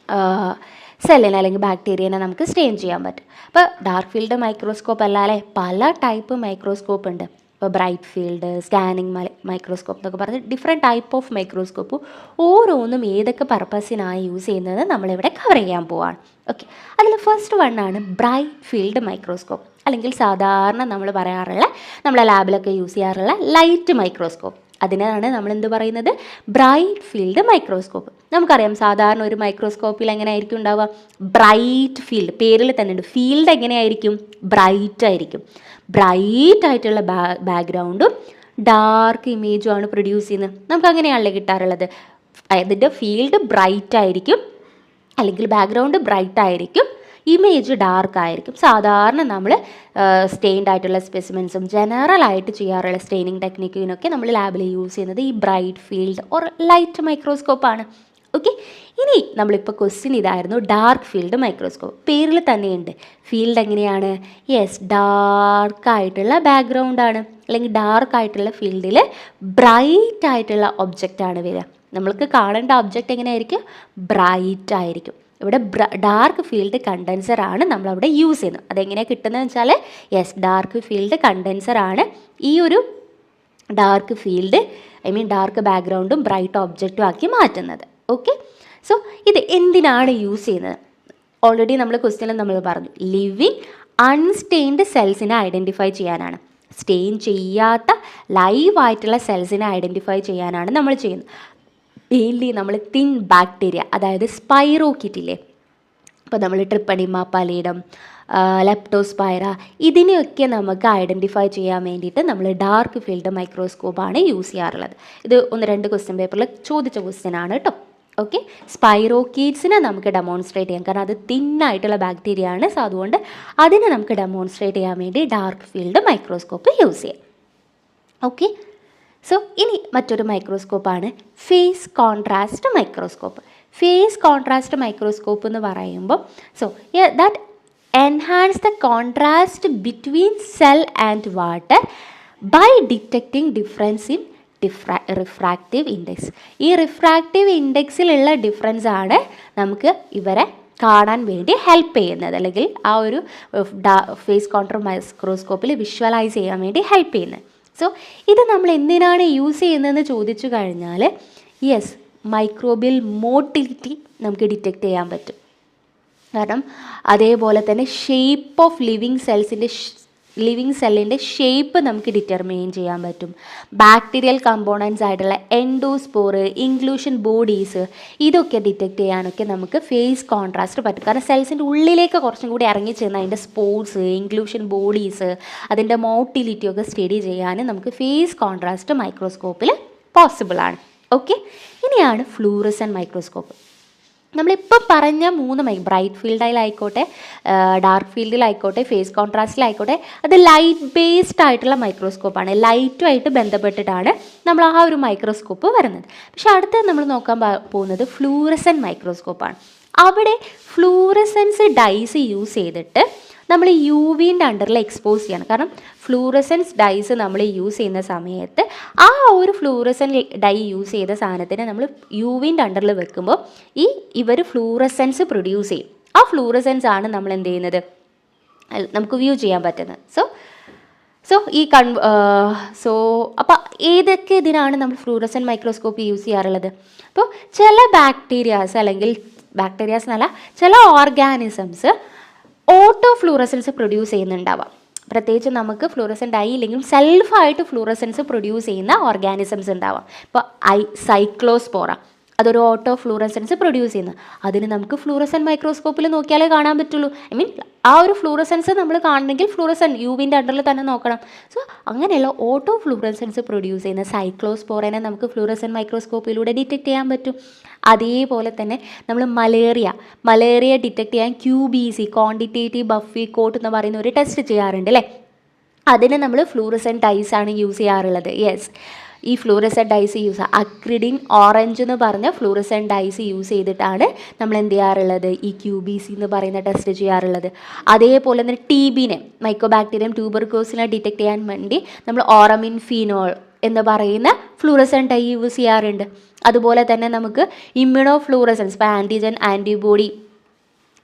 സെല്ലിനെ അല്ലെങ്കിൽ ബാക്ടീരിയനെ നമുക്ക് സ്റ്റെയിൻ ചെയ്യാൻ പറ്റും. ഇപ്പോൾ ഡാർക്ക് ഫീൽഡ് മൈക്രോസ്കോപ്പ് അല്ലാതെ പല ടൈപ്പ് മൈക്രോസ്കോപ്പ് ഉണ്ട്. ഇപ്പോൾ ബ്രൈറ്റ് ഫീൽഡ്, സ്കാനിങ് മൈക്രോസ്കോപ്പ് എന്നൊക്കെ പറഞ്ഞ് ഡിഫറെൻറ്റ് ടൈപ്പ് ഓഫ് മൈക്രോസ്കോപ്പ് ഓരോന്നും ഏതൊക്കെ പർപ്പസിനായി യൂസ് ചെയ്യുന്നത് നമ്മളിവിടെ കവർ ചെയ്യാൻ പോവാണ്. ഓക്കെ, അതിൽ ഫസ്റ്റ് വണ്ണാണ് ബ്രൈറ്റ് ഫീൽഡ് മൈക്രോസ്കോപ്പ് അല്ലെങ്കിൽ സാധാരണ നമ്മൾ പറയാറുള്ള നമ്മളെ ലാബിലൊക്കെ യൂസ് ചെയ്യാറുള്ള ലൈറ്റ് മൈക്രോസ്കോപ്പ്. അതിനാണ് നമ്മൾ എന്ത് പറയുന്നത്? Bright field microscope. നമുക്കറിയാം സാധാരണ ഒരു മൈക്രോസ്കോപ്പിൽ എങ്ങനെയായിരിക്കും ഉണ്ടാവുക? ബ്രൈറ്റ് ഫീൽഡ്, പേരിൽ തന്നെ ഉണ്ട്. ഫീൽഡ് എങ്ങനെയായിരിക്കും? ബ്രൈറ്റ് ആയിരിക്കും. ബ്രൈറ്റ് ആയിട്ടുള്ള ബാക്ക്ഗ്രൗണ്ടും ഡാർക്ക് ഇമേജും ആണ് പ്രൊഡ്യൂസ് ചെയ്യുന്നത്. നമുക്ക് അങ്ങനെയാണല്ലേ കിട്ടാറുള്ളത്. അതിൻ്റെ ഫീൽഡ് ബ്രൈറ്റ് ആയിരിക്കും അല്ലെങ്കിൽ ബാക്ക്ഗ്രൗണ്ട് ബ്രൈറ്റ് ആയിരിക്കും, ഇമേജ് ഡാർക്ക് ആയിരിക്കും. സാധാരണ നമ്മൾ സ്റ്റെയിൻഡ് ആയിട്ടുള്ള സ്പെസിമെൻസും ജനറലായിട്ട് ചെയ്യാറുള്ള സ്റ്റെയിനിങ് ടെക്നിക്കിനൊക്കെ നമ്മൾ ലാബിൽ യൂസ് ചെയ്യുന്നത് ഈ ബ്രൈറ്റ് ഫീൽഡ് ഓർ ലൈറ്റ് മൈക്രോസ്കോപ്പാണ്. ഓക്കെ, ഇനി നമ്മളിപ്പോൾ ക്വസ്റ്റ്യൻ ഇതായിരുന്നു ഡാർക്ക് ഫീൽഡ് മൈക്രോസ്കോപ്പ്. പേരിൽ തന്നെയുണ്ട്. ഫീൽഡ് എങ്ങനെയാണ്? യെസ്, ഡാർക്കായിട്ടുള്ള ബാക്ക്ഗ്രൗണ്ടാണ് അല്ലെങ്കിൽ ഡാർക്കായിട്ടുള്ള ഫീൽഡിൽ ബ്രൈറ്റ് ആയിട്ടുള്ള ഒബ്ജക്റ്റാണ് വരിക. നമ്മൾക്ക് കാണേണ്ട ഒബ്ജക്റ്റ് എങ്ങനെയായിരിക്കും? ബ്രൈറ്റ് ആയിരിക്കും. ഇവിടെ ഡാർക്ക് ഫീൽഡ് കണ്ടൻസറാണ് നമ്മളവിടെ യൂസ് ചെയ്യുന്നത്. അതെങ്ങനെയാണ് കിട്ടുന്നതെന്ന് വെച്ചാൽ യെസ്, ഡാർക്ക് ഫീൽഡ് കണ്ടൻസറാണ് ഈ ഒരു ഡാർക്ക് ഫീൽഡ് ഡാർക്ക് ബാക്ക്ഗ്രൗണ്ടും ബ്രൈറ്റ് ഒബ്ജക്റ്റും ആക്കി മാറ്റുന്നത്. ഓക്കെ, സോ ഇത് എന്തിനാണ് യൂസ് ചെയ്യുന്നത്? ഓൾറെഡി നമ്മൾ ക്വസ്റ്റ്യനിൽ നമ്മൾ പറഞ്ഞു, ലിവിങ് അൺസ്റ്റെയിൻഡ് സെൽസിനെ ഐഡൻറ്റിഫൈ ചെയ്യാനാണ്. സ്റ്റെയിൻ ചെയ്യാത്ത ലൈവായിട്ടുള്ള സെൽസിനെ ഐഡൻറ്റിഫൈ ചെയ്യാനാണ് നമ്മൾ ചെയ്യുന്നത്. മെയിൻലി നമ്മൾ തിൻ ബാക്ടീരിയ, അതായത് സ്പൈറോക്കിറ്റില്ലേ, ഇപ്പോൾ നമ്മൾ ട്രിപ്പഡിമ പലീഡം, ലെപ്റ്റോസ്പൈറ, ഇതിനെയൊക്കെ നമുക്ക് ഐഡൻറ്റിഫൈ ചെയ്യാൻ വേണ്ടിയിട്ട് നമ്മൾ ഡാർക്ക് ഫീൽഡ് മൈക്രോസ്കോപ്പാണ് യൂസ് ചെയ്യാറുള്ളത്. ഇത് 1-2 ക്വസ്റ്റ്യൻ പേപ്പറിൽ ചോദിച്ച ക്വസ്റ്റ്യൻ ആണ് കേട്ടോ. ഓക്കെ, സ്പൈറോക്കീറ്റ്സിനെ നമുക്ക് ഡെമോൺസ്ട്രേറ്റ് ചെയ്യാം, കാരണം അത് തിന്നായിട്ടുള്ള ബാക്ടീരിയ ആണ്. സോ അതുകൊണ്ട് അതിനെ നമുക്ക് ഡെമോൺസ്ട്രേറ്റ് ചെയ്യാൻ വേണ്ടി ഡാർക്ക് ഫീൽഡ് മൈക്രോസ്കോപ്പ് യൂസ് ചെയ്യാം. ഓക്കെ, സോ ഇനി മറ്റൊരു മൈക്രോസ്കോപ്പാണ് phase contrast microscope. Phase contrast microscope എന്ന് പറയുമ്പോൾ that enhance the contrast between cell and water by detecting difference in refractive index. ഈ റിഫ്രാക്റ്റീവ് ഇൻഡെക്സിലുള്ള ഡിഫറൻസ് ആണ് നമുക്ക് ഇവരെ കാണാൻ വേണ്ടി ഹെൽപ്പ് ചെയ്യുന്നത്, അല്ലെങ്കിൽ ആ ഒരു ഫേസ് കോൺട്രാ മൈക്രോസ്കോപ്പിൽ വിഷ്വലൈസ് ചെയ്യാൻ വേണ്ടി ഹെൽപ്പ് ചെയ്യുന്നത്. സോ ഇത് നമ്മൾ എന്തിനാണ് യൂസ് ചെയ്യുന്നതെന്ന് ചോദിച്ചു കഴിഞ്ഞാൽ യെസ്, മൈക്രോബിയൽ മോട്ടിലിറ്റി നമുക്ക് ഡിറ്റക്റ്റ് ചെയ്യാൻ പറ്റും. കാരണം അതേപോലെ തന്നെ ഷേപ്പ് ഓഫ് ലിവിങ് സെൽസിൻ്റെ ലിവിങ് സെല്ലിൻ്റെ ഷേപ്പ് നമുക്ക് ഡിറ്റർമൈൻ ചെയ്യാൻ പറ്റും. ബാക്ടീരിയൽ കമ്പോണൻസ് ആയിട്ടുള്ള എൻഡോസ്പോറ്, ഇൻക്ലൂഷൻ ബോഡീസ്, ഇതൊക്കെ ഡിറ്റക്ട് ചെയ്യാനൊക്കെ നമുക്ക് ഫേസ് കോൺട്രാസ്റ്റ് പറ്റും. കാരണം സെൽസിൻ്റെ ഉള്ളിലേക്ക് കുറച്ചും കൂടി ഇറങ്ങി ചെന്ന് അതിൻ്റെ സ്പോർട്സ്, ഇൻക്ലൂഷൻ ബോഡീസ്, അതിൻ്റെ മോട്ടിലിറ്റി ഒക്കെ സ്റ്റഡി ചെയ്യാൻ നമുക്ക് ഫേസ് കോൺട്രാസ്റ്റ് മൈക്രോസ്കോപ്പിൽ പോസിബിളാണ്. ഓക്കെ, ഇനിയാണ് ഫ്ലൂറസെൻ്റ് മൈക്രോസ്കോപ്പ്. നമ്മളിപ്പോൾ പറഞ്ഞ 3 ബ്രൈറ്റ് ഫീൽഡിലായിക്കോട്ടെ, ഡാർക്ക് ഫീൽഡിലായിക്കോട്ടെ, ഫേസ് കോൺട്രാസ്റ്റിലായിക്കോട്ടെ, അത് ലൈറ്റ് ബേസ്ഡ് ആയിട്ടുള്ള മൈക്രോസ്കോപ്പാണ്. ലൈറ്റുമായിട്ട് ബന്ധപ്പെട്ടിട്ടാണ് നമ്മൾ ആ ഒരു മൈക്രോസ്കോപ്പ് വരുന്നത്. പക്ഷെ അടുത്ത നമ്മൾ നോക്കാൻ പോകുന്നത് ഫ്ലൂറസെൻ്റ് മൈക്രോസ്കോപ്പാണ്. അവിടെ ഫ്ലൂറസെൻസ് ഡൈസ് യൂസ് ചെയ്തിട്ട് നമ്മൾ യു വിൻ്റെ അണ്ടറിൽ എക്സ്പോസ് ചെയ്യണം. കാരണം ഫ്ലൂറസെൻസ് ഡൈസ് നമ്മൾ യൂസ് ചെയ്യുന്ന സമയത്ത് ആ ഒരു ഫ്ലൂറസെൻ ഡൈ യൂസ് ചെയ്ത സാധനത്തിനെ നമ്മൾ യു വിൻ്റെ അണ്ടറിൽ വെക്കുമ്പോൾ ഇവർ ഫ്ലൂറസെൻസ് പ്രൊഡ്യൂസ് ചെയ്യും. ആ ഫ്ലൂറസെൻസ് ആണ് നമ്മൾ എന്ത് ചെയ്യുന്നത്, നമുക്ക് വ്യൂ ചെയ്യാൻ പറ്റുന്നത്. അപ്പോൾ ഏതൊക്കെ ഇതിനാണ് നമ്മൾ ഫ്ലൂറസെൻറ്റ് മൈക്രോസ്കോപ്പ് യൂസ് ചെയ്യാറുള്ളത്? അപ്പോൾ ചില ബാക്ടീരിയാസ് അല്ലെങ്കിൽ ബാക്ടീരിയാസ് എന്നല്ല, ചില ഓർഗാനിസംസ് ഓട്ടോ ഫ്ലൂറസെൻസ് പ്രൊഡ്യൂസ് ചെയ്യുന്നുണ്ടാവാം. പ്രത്യേകിച്ച് നമുക്ക് ഫ്ലൂറസെൻ്റ് ഡൈ ഇല്ലെങ്കിലും സെൽഫായിട്ട് ഫ്ലൂറസെൻസ് പ്രൊഡ്യൂസ് ചെയ്യുന്ന ഓർഗാനിസംസ് ഉണ്ടാവാം. ഇപ്പോൾ സൈക്ലോസ്പോറ, അതൊരു ഓട്ടോ ഫ്ലൂറസെൻസ് പ്രൊഡ്യൂസ് ചെയ്യുന്നത്. അതിന് നമുക്ക് ഫ്ലൂറസെൻറ്റ് മൈക്രോസ്കോപ്പിൽ നോക്കിയാലേ കാണാൻ പറ്റുള്ളൂ. ആ ഒരു ഫ്ലൂറസെൻസ് നമ്മൾ കാണണമെങ്കിൽ ഫ്ലൂറസെൻറ്റ് യുവിൻ്റെ അണ്ടറിൽ തന്നെ നോക്കണം. സോ അങ്ങനെയുള്ള ഓട്ടോ ഫ്ലൂറസെൻസ് പ്രൊഡ്യൂസ് ചെയ്യുന്ന സൈക്ലോസ്പോറനെ നമുക്ക് ഫ്ലൂറസെൻറ്റ് മൈക്രോസ്കോപ്പിലൂടെ ഡിറ്റക്ട് ചെയ്യാൻ പറ്റും. അതേപോലെ തന്നെ നമ്മൾ മലേറിയ ഡിറ്റക്ട് ചെയ്യാൻ QBC, ക്വാണ്ടിറ്റേറ്റീവ് ബഫി കോട്ട് എന്ന് പറയുന്ന ഒരു ടെസ്റ്റ് ചെയ്യാറുണ്ട് അല്ലേ. അതിന് നമ്മൾ ഫ്ലൂറസെൻറ്റ് ഡൈസ് ആണ് യൂസ് ചെയ്യാറുള്ളത്. യെസ്, ഈ ഫ്ലൂറസെൻറ്റ് ഡൈസ് അക്രിഡിൻ ഓറഞ്ച് എന്ന് പറഞ്ഞ ഫ്ലൂറസെൻറ്റ് ഡൈസ് യൂസ് ചെയ്തിട്ടാണ് നമ്മൾ എന്ത് ചെയ്യാറുള്ളത്, ഈ QBC എന്ന് പറയുന്ന ടെസ്റ്റ് ചെയ്യാറുള്ളത്. അതേപോലെ തന്നെ TBനെ, മൈക്കോബാക്ടീരിയം ട്യൂബർക്ലോസിനെ ഡിറ്റക്ട് ചെയ്യാൻ വേണ്ടി നമ്മൾ ഓറമിൻ ഫീനോൾ എന്ന് പറയുന്ന ഫ്ലൂറസെൻറ്റ് ഡൈ യൂസ് ചെയ്യാറുണ്ട്. അതുപോലെ തന്നെ നമുക്ക് ഇമ്മ്യൂണോ ഫ്ലൂറസെൻസ്, ഇപ്പോൾ ആൻറ്റിജൻ ആൻറ്റിബോഡി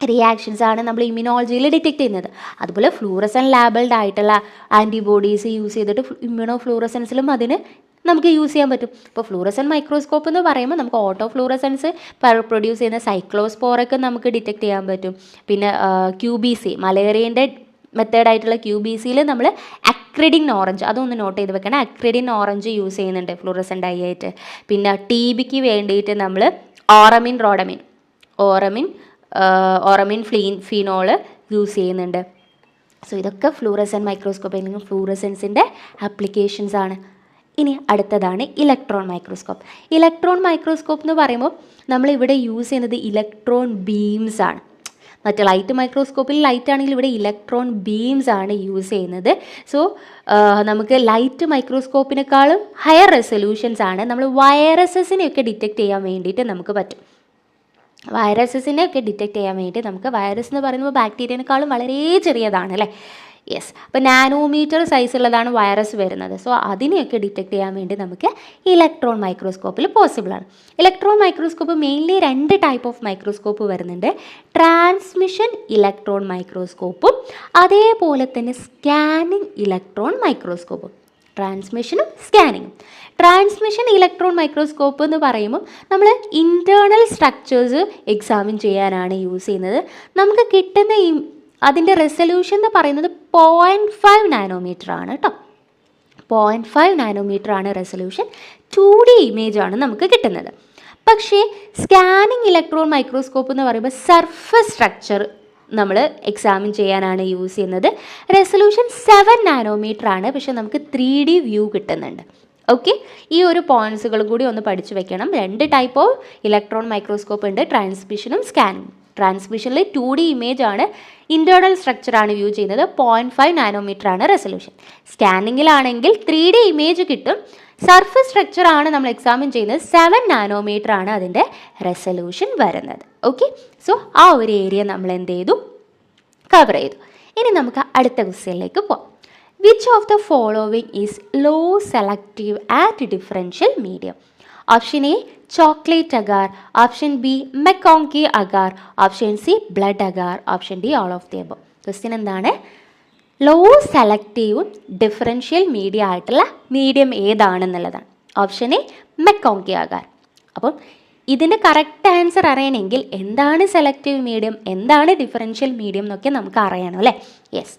റിയാക്ഷൻസ് ആണ് നമ്മൾ ഇമ്മ്യൂണോളജിയിൽ ഡിറ്റക്ട് ചെയ്യുന്നത്. അതുപോലെ ഫ്ലൂറസെൻറ്റ് ലാബിൾഡ് ആയിട്ടുള്ള ആൻറ്റിബോഡീസ് യൂസ് ചെയ്തിട്ട് ഇമ്മ്യൂണോ ഫ്ലൂറസെൻസിലും അതിന് നമുക്ക് യൂസ് ചെയ്യാൻ പറ്റും. ഇപ്പോൾ ഫ്ലൂറസെൻറ്റ് മൈക്രോസ്കോപ്പ് എന്ന് പറയുമ്പോൾ നമുക്ക് ഓട്ടോ ഫ്ലൂറസെൻസ് പ്രൊഡ്യൂസ് ചെയ്യുന്ന സൈക്ലോസ്പോറൊക്കെ നമുക്ക് ഡിറ്റക്ട് ചെയ്യാൻ പറ്റും. പിന്നെ QBC, മലേറിയൻ്റെ മെത്തേഡായിട്ടുള്ള QBCയിൽ നമ്മൾ അക്രിഡിൻ ഓറഞ്ച്, അതൊന്ന് നോട്ട് ചെയ്ത് വെക്കണം, അക്രിഡിൻ ഓറഞ്ച് യൂസ് ചെയ്യുന്നുണ്ട് ഫ്ലൂറസെൻറ്റ് ഡൈ ആയിട്ട്. പിന്നെ TBക്ക് വേണ്ടിയിട്ട് നമ്മൾ ഓറമിൻ ഫീനോള് യൂസ് ചെയ്യുന്നുണ്ട്. സോ ഇതൊക്കെ ഫ്ലൂറസെൻറ്റ് മൈക്രോസ്കോപ്പ് അല്ലെങ്കിൽ ഫ്ലൂറസെൻസിൻ്റെ ആപ്ലിക്കേഷൻസ് ആണ്. ഇനി അടുത്തതാണ് ഇലക്ട്രോൺ മൈക്രോസ്കോപ്പ്. ഇലക്ട്രോൺ മൈക്രോസ്കോപ്പ് എന്ന് പറയുമ്പോൾ നമ്മളിവിടെ യൂസ് ചെയ്യുന്നത് ഇലക്ട്രോൺ ബീംസ് ആണ്. മറ്റേ ലൈറ്റ് മൈക്രോസ്കോപ്പിൽ ലൈറ്റ് ആണെങ്കിൽ ഇവിടെ ഇലക്ട്രോൺ ബീംസ് ആണ് യൂസ് ചെയ്യുന്നത്. സോ നമുക്ക് ലൈറ്റ് മൈക്രോസ്കോപ്പിനേക്കാളും ഹയർ റെസൊല്യൂഷൻസ് ആണ് നമ്മൾ വൈറസസിനെയൊക്കെ ഡിറ്റക്ട് ചെയ്യാൻ വേണ്ടിയിട്ട് നമുക്ക് പറ്റും. വൈറസസിനെയൊക്കെ ഡിറ്റക്ട് ചെയ്യാൻ വേണ്ടി നമുക്ക്, വൈറസ് എന്ന് പറയുമ്പോൾ ബാക്ടീരിയനേക്കാളും വളരെ ചെറിയതാണ് അല്ലേ. യെസ്, അപ്പോൾ നാനോമീറ്റർ സൈസുള്ളതാണ് വൈറസ് വരുന്നത്. സോ അതിനെയൊക്കെ ഡിറ്റക്ട് ചെയ്യാൻ വേണ്ടി നമുക്ക് ഇലക്ട്രോൺ മൈക്രോസ്കോപ്പിൽ പോസിബിളാണ്. Electron microscope mainly 2 type of microscope വരുന്നുണ്ട്. ട്രാൻസ്മിഷൻ ഇലക്ട്രോൺ മൈക്രോസ്കോപ്പും അതേപോലെ തന്നെ സ്കാനിങ് ഇലക്ട്രോൺ മൈക്രോസ്കോപ്പും. ട്രാൻസ്മിഷനും സ്കാനിങ്ങും. ട്രാൻസ്മിഷൻ ഇലക്ട്രോൺ മൈക്രോസ്കോപ്പ് എന്ന് പറയുമ്പോൾ നമ്മൾ ഇൻറ്റേർണൽ സ്ട്രക്ചേഴ്സ് എക്സാമിൻ ചെയ്യാനാണ് യൂസ് ചെയ്യുന്നത്. നമുക്ക് കിട്ടുന്ന അതിൻ്റെ റെസൊല്യൂഷൻ എന്ന് പറയുന്നത് 0.5 നാനോമീറ്റർ ആണ് കേട്ടോ. 0.5 നാനോമീറ്റർ ആണ് റെസൊല്യൂഷൻ. 2D ഇമേജ് ആണ് നമുക്ക് കിട്ടുന്നത്. പക്ഷേ സ്കാനിങ് ഇലക്ട്രോൺ മൈക്രോസ്കോപ്പ് എന്ന് പറയുമ്പോൾ സർഫസ് സ്ട്രക്ചർ നമ്മൾ എക്സാമിൻ ചെയ്യാനാണ് യൂസ് ചെയ്യുന്നത്. റെസൊല്യൂഷൻ 7 നാനോമീറ്റർ ആണ്, പക്ഷേ നമുക്ക് 3D വ്യൂ കിട്ടുന്നുണ്ട്. ഓക്കെ, ഈ ഒരു പോയിൻറ്റ്സുകളും കൂടി ഒന്ന് പഠിച്ചു വെക്കണം. 2 ടൈപ്പ് ഓഫ് ഇലക്ട്രോൺ മൈക്രോസ്കോപ്പ് ഉണ്ട്, ട്രാൻസ്മിഷനും സ്കാനിങ്ങും. ട്രാൻസ്മിഷനിൽ 2D ഇമേജ് ആണ്, ഇൻറ്റേർണൽ സ്ട്രക്ചറാണ് വ്യൂ ചെയ്യുന്നത്. 0.5 നാനോമീറ്റർ ആണ് റെസൊല്യൂഷൻ. സ്കാനിങ്ങിലാണെങ്കിൽ 3D ഇമേജ് കിട്ടും. സർഫസ് സ്ട്രക്ചറാണ് നമ്മൾ എക്സാമിൻ ചെയ്യുന്നത്. 7 നാനോമീറ്റർ ആണ് അതിൻ്റെ റെസൊല്യൂഷൻ വരുന്നത്. ഓക്കെ, സോ ആ ഒരു ഏരിയ നമ്മൾ എന്ത് ചെയ്തു, കവർ ചെയ്തു. ഇനി നമുക്ക് അടുത്ത ക്വസ്റ്റ്യനിലേക്ക് പോകാം. Which of the following is low selective at differential medium? Option A chocolate agar, option B MacConkey agar, option C blood agar, option D all of the above. Question എന്താണ്? ലോ സെലക്റ്റീവും differential medium ആയിട്ടുള്ള medium ഏതാണെന്നുള്ളതാണ്. Option A MacConkey agar. അപ്പം ഇതിൻ്റെ correct answer അറിയണമെങ്കിൽ എന്താണ് selective medium, എന്താണ് differential medium എന്നൊക്കെ നമുക്ക് അറിയണം അല്ലേ. യെസ്,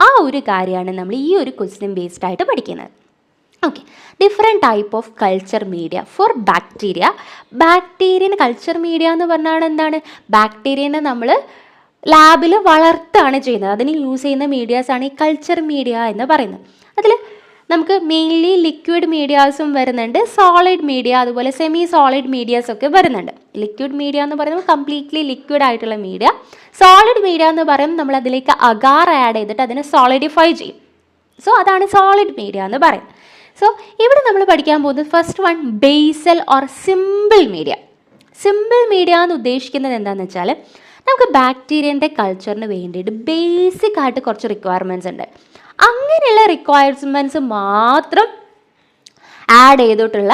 ആ ഒരു കാര്യമാണ് നമ്മൾ ഈ ഒരു ക്വസ്റ്റ്യൻ ബേസ്ഡ് ആയിട്ട് പഠിക്കുന്നത്. Okay, different type of culture media for bacteria. ബാക്ടീരിയൻ culture media എന്ന് പറഞ്ഞാൽ എന്താണ്? ബാക്ടീരിയനെ നമ്മൾ ലാബിൽ വളർത്താണ് ചെയ്യുന്നത്. അതിന് യൂസ് ചെയ്യുന്ന മീഡിയാസാണ് ഈ കൾച്ചർ മീഡിയ എന്ന് പറയുന്നത്. അതിൽ നമുക്ക് മെയിൻലി ലിക്വിഡ് മീഡിയാസും വരുന്നുണ്ട്, സോളിഡ് മീഡിയ, അതുപോലെ സെമി സോളിഡ് മീഡിയാസ് ഒക്കെ വരുന്നുണ്ട്. ലിക്വിഡ് മീഡിയ എന്ന് പറയുമ്പോൾ കംപ്ലീറ്റ്ലി ലിക്വിഡ് ആയിട്ടുള്ള മീഡിയ. സോളിഡ് മീഡിയ എന്ന് പറയുമ്പോൾ നമ്മൾ അതിലേക്ക് അഗാർ ആഡ് ചെയ്തിട്ട് അതിനെ സോളിഡിഫൈ ചെയ്യും. സോ അതാണ് സോളിഡ് മീഡിയ എന്ന് പറയുന്നത്. സോ ഇവിടെ നമ്മൾ പഠിക്കാൻ പോകുന്നത് first one, basal or simple media. Simple media എന്ന് ഉദ്ദേശിക്കുന്നത് എന്താണെന്ന് വെച്ചാൽ നമുക്ക് ബാക്ടീരിയൻ്റെ കൾച്ചറിന് വേണ്ടിയിട്ട് ബേസിക് ആയിട്ട് കുറച്ച് റിക്വയർമെൻറ്റ്സ് ഉണ്ട്. അങ്ങനെയുള്ള റിക്വയർമെൻറ്റ്സ് മാത്രം ആഡ് ചെയ്തിട്ടുള്ള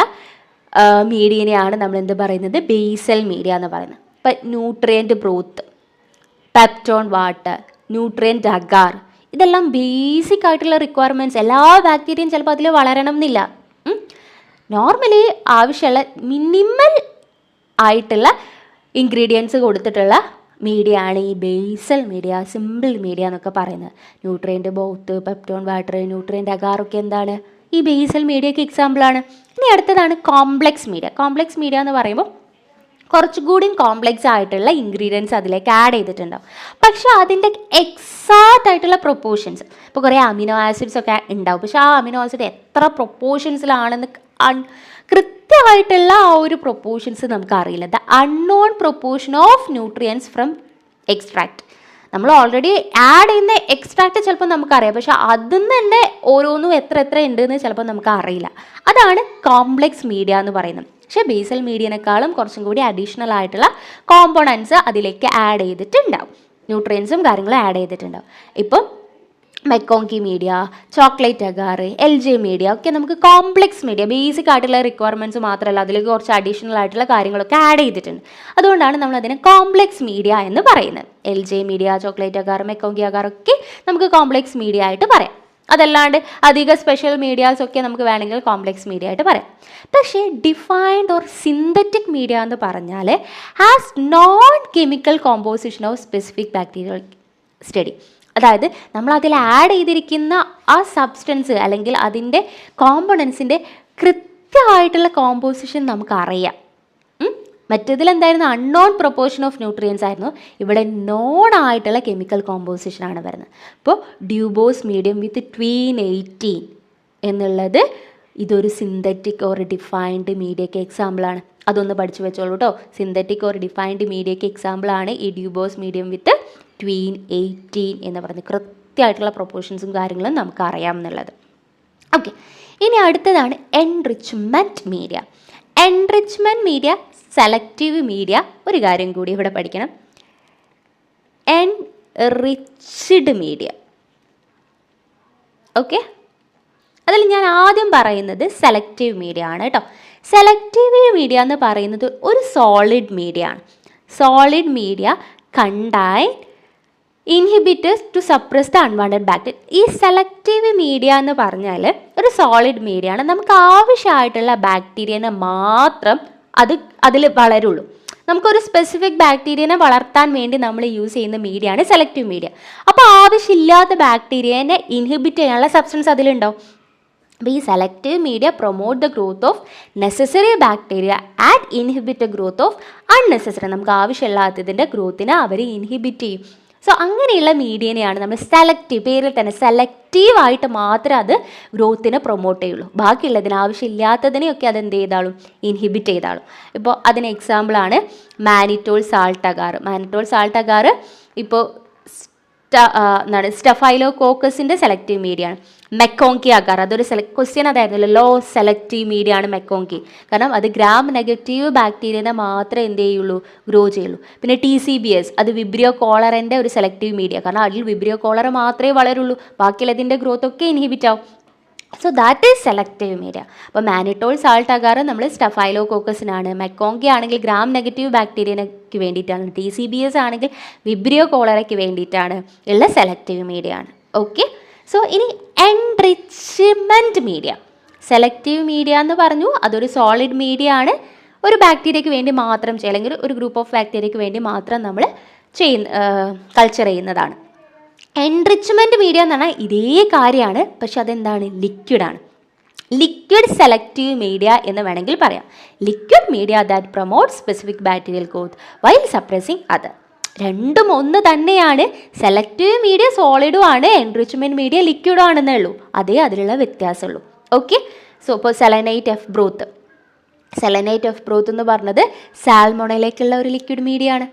മീഡിയനെയാണ് നമ്മൾ എന്ത് പറയുന്നത്? ബേസൽ മീഡിയ എന്ന് പറയുന്നത്. ഇപ്പം nutrient broth, peptone water, nutrient agar, ഇതെല്ലാം ബേസിക് ആയിട്ടുള്ള റിക്വയർമെൻറ്റ്സ്. എല്ലാ ബാക്ടീരിയയും ചിലപ്പോൾ അതിൽ വളരണം എന്നില്ല. നോർമലി ആവശ്യമുള്ള മിനിമൽ ആയിട്ടുള്ള ഇൻഗ്രീഡിയൻസ് കൊടുത്തിട്ടുള്ള മീഡിയ ആണ് ഈ ബേസൽ മീഡിയ, സിമ്പിൾ മീഡിയ എന്നൊക്കെ പറയുന്നത്. Nutrient broth, peptone water, nutrient അഗാറൊക്കെ എന്താണ്? ഈ ബേസൽ മീഡിയയ്ക്ക് എക്സാമ്പിളാണ്. ഇനി അടുത്തതാണ് കോംപ്ലക്സ് മീഡിയ. കോംപ്ലക്സ് മീഡിയ എന്ന് പറയുമ്പോൾ കുറച്ചുകൂടി കോംപ്ലക്സ് ആയിട്ടുള്ള ഇൻഗ്രീഡിയൻസ് അതിലേക്ക് ആഡ് ചെയ്തിട്ടുണ്ടാവും. പക്ഷെ അതിൻ്റെ എക്സാക്റ്റ് ആയിട്ടുള്ള പ്രൊപ്പോർഷൻസ്, ഇപ്പോൾ കുറേ അമിനോ ആസിഡ്സ് ഒക്കെ ഉണ്ടാവും, പക്ഷെ ആ അമിനോ ആസിഡ് എത്ര പ്രൊപ്പോർഷൻസിലാണെന്ന് കൃത്യമായിട്ടുള്ള ആ ഒരു പ്രൊപ്പോർഷൻസ് നമുക്കറിയില്ല. The unknown proportion of nutrients from extract. നമ്മൾ ഓൾറെഡി ആഡ് ചെയ്യുന്ന എക്സ്ട്രാക്റ്റ് ചിലപ്പോൾ നമുക്കറിയാം, പക്ഷെ അതിൽ നിന്ന് തന്നെ ഓരോന്നും എത്ര ഉണ്ടെന്ന് ചിലപ്പോൾ നമുക്ക് അറിയില്ല. അതാണ് കോംപ്ലക്സ് മീഡിയ എന്ന് പറയുന്നത്. പക്ഷേ ബേസൽ മീഡിയനേക്കാളും കുറച്ചും കൂടി അഡീഷണൽ ആയിട്ടുള്ള കോമ്പോണൻസ് അതിലേക്ക് ആഡ് ചെയ്തിട്ടുണ്ടാവും, ന്യൂട്രിയൻസും കാര്യങ്ങളും ആഡ് ചെയ്തിട്ടുണ്ടാവും. ഇപ്പം MacConkey media, chocolate agar, LJ media ഒക്കെ നമുക്ക് കോംപ്ലക്സ് മീഡിയ, ബേസിക് ആയിട്ടുള്ള റിക്വയർമെൻറ്റ്സ് മാത്രമല്ല അതിലേക്ക് കുറച്ച് അഡീഷണൽ ആയിട്ടുള്ള കാര്യങ്ങളൊക്കെ ആഡ് ചെയ്തിട്ടുണ്ട്. അതുകൊണ്ടാണ് നമ്മൾ അതിനെ കോംപ്ലക്സ് മീഡിയ എന്ന് പറയുന്നത്. LJ media, chocolate agar, MacConkey agar ഒക്കെ നമുക്ക് കോംപ്ലക്സ് മീഡിയ ആയിട്ട് പറയാം. അതല്ലാണ്ട് അധിക സ്പെഷ്യൽ മീഡിയാസ് ഒക്കെ നമുക്ക് വേണമെങ്കിൽ കോംപ്ലക്സ് മീഡിയ ആയിട്ട് പറയാം. പക്ഷേ ഡിഫൈൻഡ് ഓർ സിന്തറ്റിക് മീഡിയ എന്ന് പറഞ്ഞാൽ has known chemical composition of specific bacterial study. അതായത് നമ്മൾ അതിൽ ആഡ് ചെയ്തിരിക്കുന്ന ആ സബ്സ്റ്റൻസ് അല്ലെങ്കിൽ അതിൻ്റെ കോമ്പണൻസിൻ്റെ കൃത്യമായിട്ടുള്ള കോമ്പോസിഷൻ നമുക്കറിയാം. മറ്റേതിലെന്തായിരുന്നു? അൺനോൺ പ്രൊപ്പോർഷൻ ഓഫ് ന്യൂട്രിയൻസ് ആയിരുന്നു. ഇവിടെ നോൺ ആയിട്ടുള്ള കെമിക്കൽ കോമ്പോസിഷനാണ് വരുന്നത്. ഇപ്പോൾ ഡ്യൂബോസ് മീഡിയം വിത്ത് ട്വീൻ 18 എന്നുള്ളത് ഇതൊരു സിന്തറ്റിക് ഓർ ഡിഫൈൻഡ് മീഡിയയ്ക്ക് എക്സാമ്പിളാണ്. അതൊന്ന് പഠിച്ചു വെച്ചോളൂ കേട്ടോ. സിന്തറ്റിക് ഓർ ഡിഫൈൻഡ് മീഡിയയ്ക്ക് എക്സാമ്പിളാണ് ഈ ഡ്യൂബോസ് മീഡിയം വിത്ത് ട്വീൻ 18 എന്ന് പറയുന്നത്. കൃത്യമായിട്ടുള്ള പ്രൊപ്പോർഷൻസും കാര്യങ്ങളും നമുക്ക് അറിയാം എന്നുള്ളത്. ഓക്കെ, ഇനി അടുത്തതാണ് enrichment media. Enrichment media, selective media. ഒരു കാര്യം കൂടി ഇവിടെ പഠിക്കണം, എൻറിച്ച്ഡ് മീഡിയ. ഓക്കെ, അതിൽ ഞാൻ ആദ്യം പറയുന്നത് സെലക്റ്റീവ് മീഡിയ ആണ് കേട്ടോ. സെലക്റ്റീവ് മീഡിയ എന്ന് പറയുന്നത് ഒരു സോളിഡ് മീഡിയ ആണ്. Solid media contain inhibitors to suppress the unwanted bacteria. ഈ സെലക്റ്റീവ് മീഡിയ എന്ന് പറഞ്ഞാൽ ഒരു സോളിഡ് മീഡിയ ആണ്. നമുക്ക് ആവശ്യമായിട്ടുള്ള ബാക്ടീരിയനെ മാത്രം അതിൽ വളരുള്ളൂ. നമുക്കൊരു സ്പെസിഫിക് ബാക്ടീരിയനെ വളർത്താൻ വേണ്ടി നമ്മൾ യൂസ് ചെയ്യുന്ന മീഡിയ ആണ് സെലക്റ്റീവ് മീഡിയ. അപ്പോൾ ആവശ്യമില്ലാത്ത ബാക്ടീരിയനെ ഇൻഹിബിറ്റ് ചെയ്യാനുള്ള സബ്സ്റ്റൻസ് അതിലുണ്ടാവും. അപ്പോൾ ഈ selective media promote the growth of necessary bacteria and inhibit growth of unnecessary. നമുക്ക് ആവശ്യമില്ലാത്തതിൻ്റെ ഗ്രോത്തിനെ അവർ ഇൻഹിബിറ്റ് ചെയ്യും. സോ അങ്ങനെയുള്ള മീഡിയനെയാണ് നമ്മൾ സെലക്റ്റീവ്, പേരിൽ തന്നെ സെലക്റ്റീവായിട്ട് മാത്രമേ അത് ഗ്രോത്തിനെ പ്രൊമോട്ട് ചെയ്യുള്ളൂ. ബാക്കിയുള്ളതിന് ആവശ്യമില്ലാത്തതിനെയൊക്കെ അത് എന്ത് ചെയ്താലും ഇൻഹിബിറ്റ് ചെയ്താലും. ഇപ്പോൾ അതിന് എക്സാമ്പിളാണ് mannitol salt agar. Mannitol salt agar ഇപ്പോൾ സ്റ്റഫൈലോകോക്കസിൻ്റെ സെലക്റ്റീവ് മീഡിയ ആണ്. മെക്കോങ്കി അഗാർ അതൊരു ക്വസ്റ്റ്യൻ അതായിരുന്നല്ലോ, ലോ സെലക്റ്റീവ് മീഡിയ ആണ് മെക്കോങ്കി. കാരണം അത് ഗ്രാം നെഗറ്റീവ് ബാക്ടീരിയനെ മാത്രമേ എന്ത് ചെയ്യുള്ളൂ, ഗ്രോ ചെയ്യുള്ളൂ. പിന്നെ TCBS അത് വിബ്രിയോ കോളറിൻ്റെ ഒരു സെലക്റ്റീവ് മീഡിയ. കാരണം അതിൽ വിബ്രിയോ കോളർ മാത്രമേ വളരുള്ളൂ, ബാക്കിയുള്ളതിൻ്റെ ഗ്രോത്ത് ഒക്കെ ഇൻഹിബിറ്റ് ആവും. So that is selective media. അപ്പോൾ മാനിറ്റോൾ സാൾട്ട് അഗാർ നമ്മൾ സ്റ്റഫൈലോകോക്കസിനാണ്. മെക്കോങ്കി ആണെങ്കിൽ ഗ്രാം നെഗറ്റീവ് ബാക്ടീരിയക്ക് വേണ്ടിയിട്ടാണ്. TCBS ആണെങ്കിൽ വിബ്രിയോ കോളറയ്ക്ക് വേണ്ടിയിട്ടാണ് ഉള്ള സെലക്റ്റീവ് മീഡിയ ആണ്. ഓക്കെ, സോ ഇനി എൻറിച്ച്മെൻറ്റ് മീഡിയ. സെലക്റ്റീവ് മീഡിയ എന്ന് പറഞ്ഞു, അതൊരു സോളിഡ് മീഡിയ ആണ്. ഒരു ബാക്ടീരിയയ്ക്ക് വേണ്ടി മാത്രം അല്ലെങ്കിൽ ഒരു ഗ്രൂപ്പ് ഓഫ് ബാക്ടീരിയയ്ക്ക് വേണ്ടി മാത്രം നമ്മൾ കൾച്ചർ ചെയ്യുന്നതാണ്. എൻറിച്ച്മെൻറ്റ് മീഡിയ എന്ന് പറഞ്ഞാൽ ഇതേ കാര്യമാണ്, പക്ഷെ അതെന്താണ്, ലിക്വിഡാണ്. ലിക്വിഡ് സെലക്റ്റീവ് മീഡിയ എന്ന് വേണമെങ്കിൽ പറയാം. Liquid media that promote specific bacterial growth while suppressing other. രണ്ടും ഒന്ന് തന്നെയാണ്. സെലക്റ്റീവ് മീഡിയ സോളിഡും ആണ്, എൻറിച്ച്മെൻറ്റ് മീഡിയ ലിക്വിഡും ആണെന്നേ ഉള്ളൂ. അതേ അതിലുള്ള വ്യത്യാസമുള്ളൂ. ഓക്കെ. സോ ഇപ്പോൾ സെലനൈറ്റ് എഫ് ബ്രോത്ത് എന്ന് പറഞ്ഞത് സാൽമോണയിലേക്കുള്ള ഒരു ലിക്വിഡ് മീഡിയ ആണ്.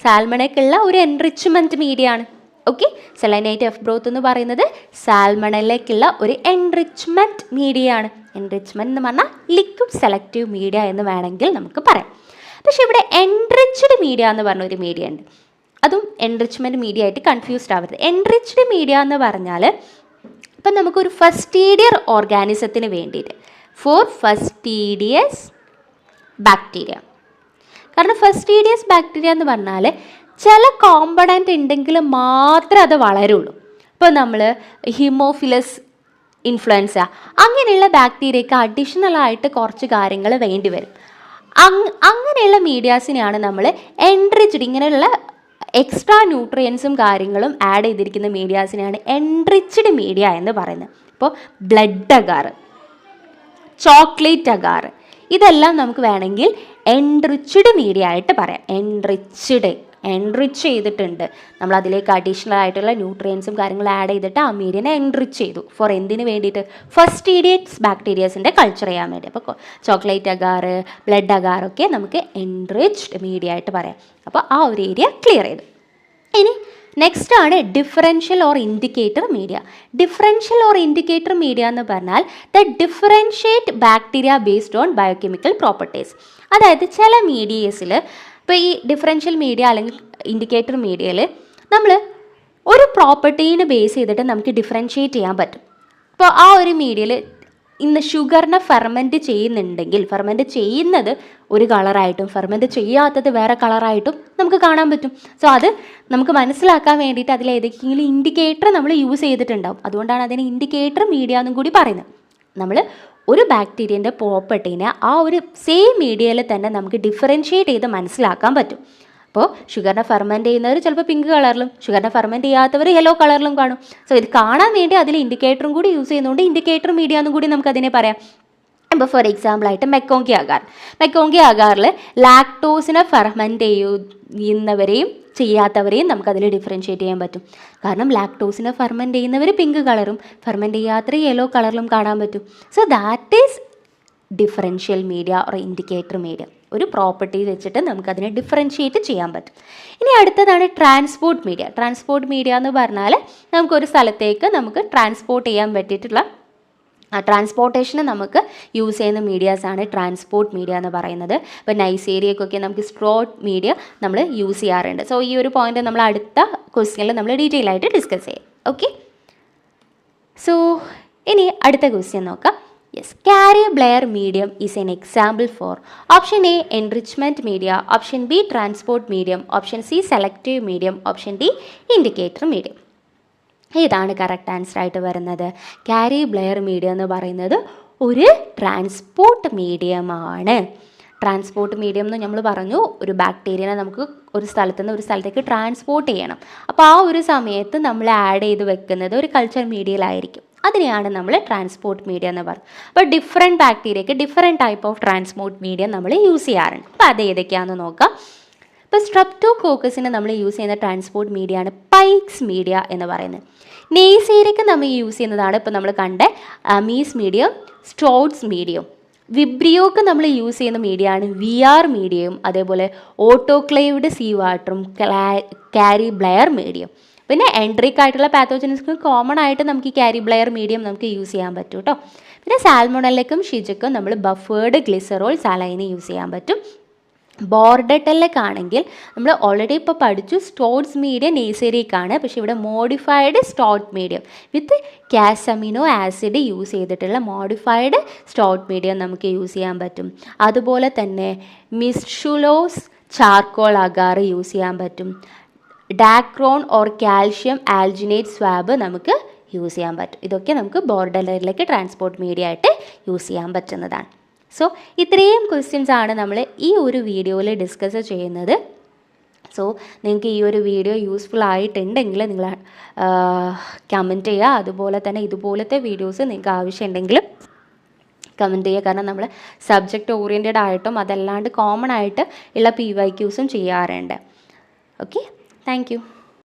സാൽമണയ്ക്കുള്ള ഒരു എൻറിച്ച്മെൻറ്റ് മീഡിയ ആണ്. ഓക്കെ. സെലനൈറ്റ് എഫ് ബ്രോത്ത് എന്ന് പറയുന്നത് സാൽമണയിലേക്കുള്ള ഒരു എൻറിച്ച്മെൻറ്റ് മീഡിയ ആണ്. എൻറിച്ച്മെൻറ്റ് എന്ന് പറഞ്ഞാൽ ലിക്വിഡ് സെലക്റ്റീവ് മീഡിയ എന്ന് വേണമെങ്കിൽ നമുക്ക് പറയാം. പക്ഷേ ഇവിടെ എൻറിച്ച്ഡ് മീഡിയ എന്ന് പറഞ്ഞൊരു മീഡിയ ഉണ്ട്. അതും എൻറിച്ച്മെൻറ്റ് മീഡിയ ആയിട്ട് കൺഫ്യൂസ്ഡ് ആവരുത്. എൻറിച്ച്ഡ് മീഡിയ എന്ന് പറഞ്ഞാൽ ഇപ്പം നമുക്കൊരു ഫസ്റ്റീഡിയർ ഓർഗാനിസത്തിന് വേണ്ടിയിട്ട് ഫോർ ഫസ്റ്റീഡിയസ് ബാക്ടീരിയ. കാരണം ഫസ്റ്റീഡിയസ് ബാക്ടീരിയ എന്ന് പറഞ്ഞാൽ ചില കോമ്പണൻറ്റ് ഉണ്ടെങ്കിൽ മാത്രമേ അത് വളരുള്ളൂ. ഇപ്പോൾ നമ്മൾ ഹിമോഫിലസ് ഇൻഫ്ലുവൻസ അങ്ങനെയുള്ള ബാക്ടീരിയക്ക് അഡീഷണലായിട്ട് കുറച്ച് കാര്യങ്ങൾ വേണ്ടി വരും. അങ്ങനെയുള്ള മീഡിയാസിനെയാണ് നമ്മൾ എൻറിച്ച്ഡ്, ഇങ്ങനെയുള്ള എക്സ്ട്രാ ന്യൂട്രിയൻസും കാര്യങ്ങളും ആഡ് ചെയ്തിരിക്കുന്ന മീഡിയാസിനെയാണ് എൻറിച്ച്ഡ് മീഡിയ എന്ന് പറയുന്നത്. ഇപ്പോൾ ബ്ലഡ് അഗാർ, ചോക്ലേറ്റ് അഗാർ, ഇതെല്ലാം നമുക്ക് വേണമെങ്കിൽ എൻറിച്ച്ഡ് മീഡിയ ആയിട്ട് പറയാം. എൻറിച്ച് ചെയ്തിട്ടുണ്ട്, നമ്മൾ അതിലേക്ക് അഡീഷണൽ ആയിട്ടുള്ള ന്യൂട്രിയൻസും കാര്യങ്ങളും ആഡ് ചെയ്തിട്ട് ആ മീഡിയനെ എൻറിച്ച് ചെയ്തു. ഫോർ എന്തിനു വേണ്ടിയിട്ട്? ഫസ്റ്റീഡിയസ് ബാക്ടീരിയസിൻ്റെ കൾച്ചർ ചെയ്യാൻ വേണ്ടി. അപ്പോൾ ചോക്ലേറ്റ് അഗാർ, ബ്ലഡ് അഗാറൊക്കെ നമുക്ക് എൻറിച്ച്ഡ് മീഡിയ ആയിട്ട് പറയാം. അപ്പോൾ ആ ഒരു ഏരിയ ക്ലിയർ ചെയ്തു. ഇനി നെക്സ്റ്റ് ആണ് differential or indicator media. Differential or indicator media എന്ന് പറഞ്ഞാൽ the differentiate bacteria based on biochemical properties. അതായത് ചില മീഡിയസിൽ, ഇപ്പോൾ ഈ ഡിഫറൻഷ്യൽ മീഡിയ അല്ലെങ്കിൽ ഇൻഡിക്കേറ്റർ മീഡിയയിൽ നമ്മൾ ഒരു പ്രോപ്പർട്ടീനെ ബേസ് ചെയ്തിട്ട് നമുക്ക് ഡിഫറൻഷ്യേറ്റ് ചെയ്യാൻ പറ്റും. ഇപ്പോൾ ആ ഒരു മീഡിയയിൽ ഇന്ന് ഷുഗറിനെ ഫെർമെൻറ്റ് ചെയ്യുന്നുണ്ടെങ്കിൽ ഫെർമെൻറ്റ് ചെയ്യുന്നത് ഒരു കളറായിട്ടും ഫെർമെൻറ്റ് ചെയ്യാത്തത് വേറെ കളറായിട്ടും നമുക്ക് കാണാൻ പറ്റും. സോ അത് നമുക്ക് മനസ്സിലാക്കാൻ വേണ്ടിയിട്ട് അതിൽ ഏതെങ്കിലും ഇൻഡിക്കേറ്റർ നമ്മൾ യൂസ് ചെയ്തിട്ടുണ്ടാവും. അതുകൊണ്ടാണ് അതിന് ഇൻഡിക്കേറ്റർ മീഡിയ എന്നും കൂടി പറയുന്നത്. നമ്മൾ ഒരു ബാക്ടീരിയൻ്റെ പ്രോപ്പർട്ടീനെ ആ ഒരു സെയിം മീഡിയയിൽ തന്നെ നമുക്ക് ഡിഫറൻഷ്യേറ്റ് ചെയ്ത് മനസ്സിലാക്കാൻ പറ്റും. അപ്പോൾ ഷുഗറിനെ ഫെർമെൻറ്റ് ചെയ്യുന്നവർ ചിലപ്പോൾ പിങ്ക് കളറിലും ഷുഗറിനെ ഫെർമെൻറ്റ് ചെയ്യാത്തവർ യെല്ലോ കളറിലും കാണും. സോ ഇത് കാണാൻ വേണ്ടി അതിൽ ഇൻഡിക്കേറ്ററും കൂടി യൂസ് ചെയ്യുന്നതുകൊണ്ട് ഇൻഡിക്കേറ്റർ മീഡിയ എന്നും കൂടി നമുക്കതിനെ പറയാം. ഇപ്പോൾ ഫോർ എക്സാമ്പിളായിട്ട് മെക്കോങ്കി അഗാറിൽ ലാക്ടോസിനെ ഫെർമെൻറ്റ് ചെയ്യുന്നവരെയും ചെയ്യാത്തവരെയും നമുക്കതിൽ ഡിഫറൻഷ്യേറ്റ് ചെയ്യാൻ പറ്റും. കാരണം ലാക്ടോസിനെ ഫെർമെൻറ്റ് ചെയ്യുന്നവർ പിങ്ക് കളറും ഫെർമെൻറ്റ് ചെയ്യാത്തവർ യെല്ലോ കളറിലും കാണാൻ പറ്റും. So that is differential media or indicator media. ഒരു പ്രോപ്പർട്ടി വെച്ചിട്ട് നമുക്കതിനെ ഡിഫറൻഷ്യേറ്റ് ചെയ്യാൻ പറ്റും. ഇനി അടുത്തതാണ് ട്രാൻസ്പോർട്ട് മീഡിയ എന്ന് പറഞ്ഞാൽ നമുക്കൊരു സ്ഥലത്തേക്ക് നമുക്ക് ട്രാൻസ്പോർട്ട് ചെയ്യാൻ പറ്റിയിട്ടുള്ള ട്രാൻസ്പോർട്ടേഷന് നമുക്ക് യൂസ് ചെയ്യുന്ന മീഡിയാസാണ് ട്രാൻസ്പോർട്ട് മീഡിയ എന്ന് പറയുന്നത്. ഇപ്പോൾ നൈസേരിയക്കൊക്കെ നമുക്ക് സ്ട്രോട്ട് മീഡിയ നമ്മൾ യൂസ് ചെയ്യാറുണ്ട്. സോ ഈ ഒരു പോയിന്റ് നമ്മൾ അടുത്ത ക്വസ്റ്റ്യനിൽ നമ്മൾ ഡീറ്റെയിൽ ആയിട്ട് ഡിസ്കസ് ചെയ്യാം. ഓക്കെ. സോ ഇനി അടുത്ത ക്വസ്റ്റ്യൻ നോക്കാം. Yes, carrier Blair medium is an example for option A enrichment media, option B transport medium, option C selective medium, option D indicator medium. ഇതാണ് കറക്റ്റ് ആൻസർ ആയിട്ട് വരുന്നത്. കാരിയർ ബ്ലെയർ മീഡിയ എന്ന് പറയുന്നത് ഒരു ട്രാൻസ്പോർട്ട് മീഡിയമാണ്. ട്രാൻസ്പോർട്ട് മീഡിയം എന്ന് നമ്മൾ പറഞ്ഞു, ഒരു ബാക്ടീരിയനെ നമുക്ക് ഒരു സ്ഥലത്തു നിന്ന് ഒരു സ്ഥലത്തേക്ക് ട്രാൻസ്പോർട്ട് ചെയ്യണം. അപ്പോൾ ആ ഒരു സമയത്ത് നമ്മൾ ആഡ് ചെയ്ത് വെക്കുന്നത് ഒരു കൾച്ചർ മീഡിയയിലായിരിക്കും. അതിനെയാണ് നമ്മൾ ട്രാൻസ്പോർട്ട് മീഡിയ എന്ന് പറയുന്നത്. അപ്പോൾ ഡിഫറെൻറ്റ് ബാക്ടീരിയയ്ക്ക് different type of transport media നമ്മൾ യൂസ് ചെയ്യാറുണ്ട്. അപ്പോൾ അത് ഏതൊക്കെയാണെന്ന് നോക്കാം. ഇപ്പോൾ സ്ട്രെപ്റ്റോകോക്കസിന് നമ്മൾ യൂസ് ചെയ്യുന്ന ട്രാൻസ്പോർട്ട് മീഡിയ ആണ് പൈക്സ് മീഡിയ എന്ന് പറയുന്നത്. നെയ്സേരിയക്ക് നമ്മൾ യൂസ് ചെയ്യുന്നതാണ് ഇപ്പോൾ നമ്മൾ കണ്ട അമീസ് മീഡിയം, സ്ട്രോട്സ് മീഡിയം. വിബ്രിയോക്ക് നമ്മൾ യൂസ് ചെയ്യുന്ന മീഡിയ ആണ് VR മീഡിയയും അതേപോലെ ഓട്ടോക്ലേവ്ഡ് സീ വാട്ടറും കാരി ബ്ലെയർ മീഡിയം. പിന്നെ എൻട്രിക് ആയിട്ടുള്ള പാത്തോജൻസിന് കോമൺ ആയിട്ട് നമുക്ക് ഈ കാരി ബ്ലെയർ മീഡിയം നമുക്ക് യൂസ് ചെയ്യാൻ പറ്റും കേട്ടോ. പിന്നെ സാൽമോണല്ലയ്ക്കും ഷിജക്കും നമ്മൾ ബഫേർഡ് ഗ്ലിസറോൾ സാലൈന് യൂസ് ചെയ്യാൻ പറ്റും. ബോർഡറ്റലിലേക്കാണെങ്കിൽ നമ്മൾ ഓൾറെഡി ഇപ്പോൾ പഠിച്ചു സ്റ്റോട്സ് മീഡിയം നെയ്സേരിയക്കാണ്. പക്ഷേ ഇവിടെ modified Stuart medium with casamino acid use ചെയ്തിട്ടുള്ള മോഡിഫൈഡ് സ്റ്റോട്ട് മീഡിയം നമുക്ക് യൂസ് ചെയ്യാൻ പറ്റും. അതുപോലെ തന്നെ മിസ്ഷുലോസ് ചാർക്കോൾ അഗാർ യൂസ് ചെയ്യാൻ പറ്റും. Dacron or calcium alginate swab നമുക്ക് യൂസ് ചെയ്യാൻ പറ്റും. ഇതൊക്കെ നമുക്ക് ബോർഡറിലേക്ക് ട്രാൻസ്പോർട്ട് മീഡിയ ആയിട്ട് യൂസ് ചെയ്യാൻ പറ്റുന്നതാണ്. സോ ഇത്രയും ക്വസ്റ്റ്യൻസ് ആണ് നമ്മൾ ഈ ഒരു വീഡിയോയിൽ ഡിസ്കസ് ചെയ്യുന്നത്. സോ നിങ്ങൾക്ക് ഈ ഒരു വീഡിയോ യൂസ്ഫുൾ ആയിട്ടുണ്ടെങ്കിൽ നിങ്ങൾ കമൻറ്റ് ചെയ്യുക. അതുപോലെ തന്നെ ഇതുപോലത്തെ വീഡിയോസ് നിങ്ങൾക്ക് ആവശ്യമുണ്ടെങ്കിൽ കമൻറ്റ് ചെയ്യുക. കാരണം നമ്മൾ സബ്ജക്റ്റ് ഓറിയൻറ്റഡ് ആയിട്ടും അതല്ലാണ്ട് കോമൺ ആയിട്ട് ഉള്ള PYQസും ചെയ്യാറുണ്ട്. Okay, thank you.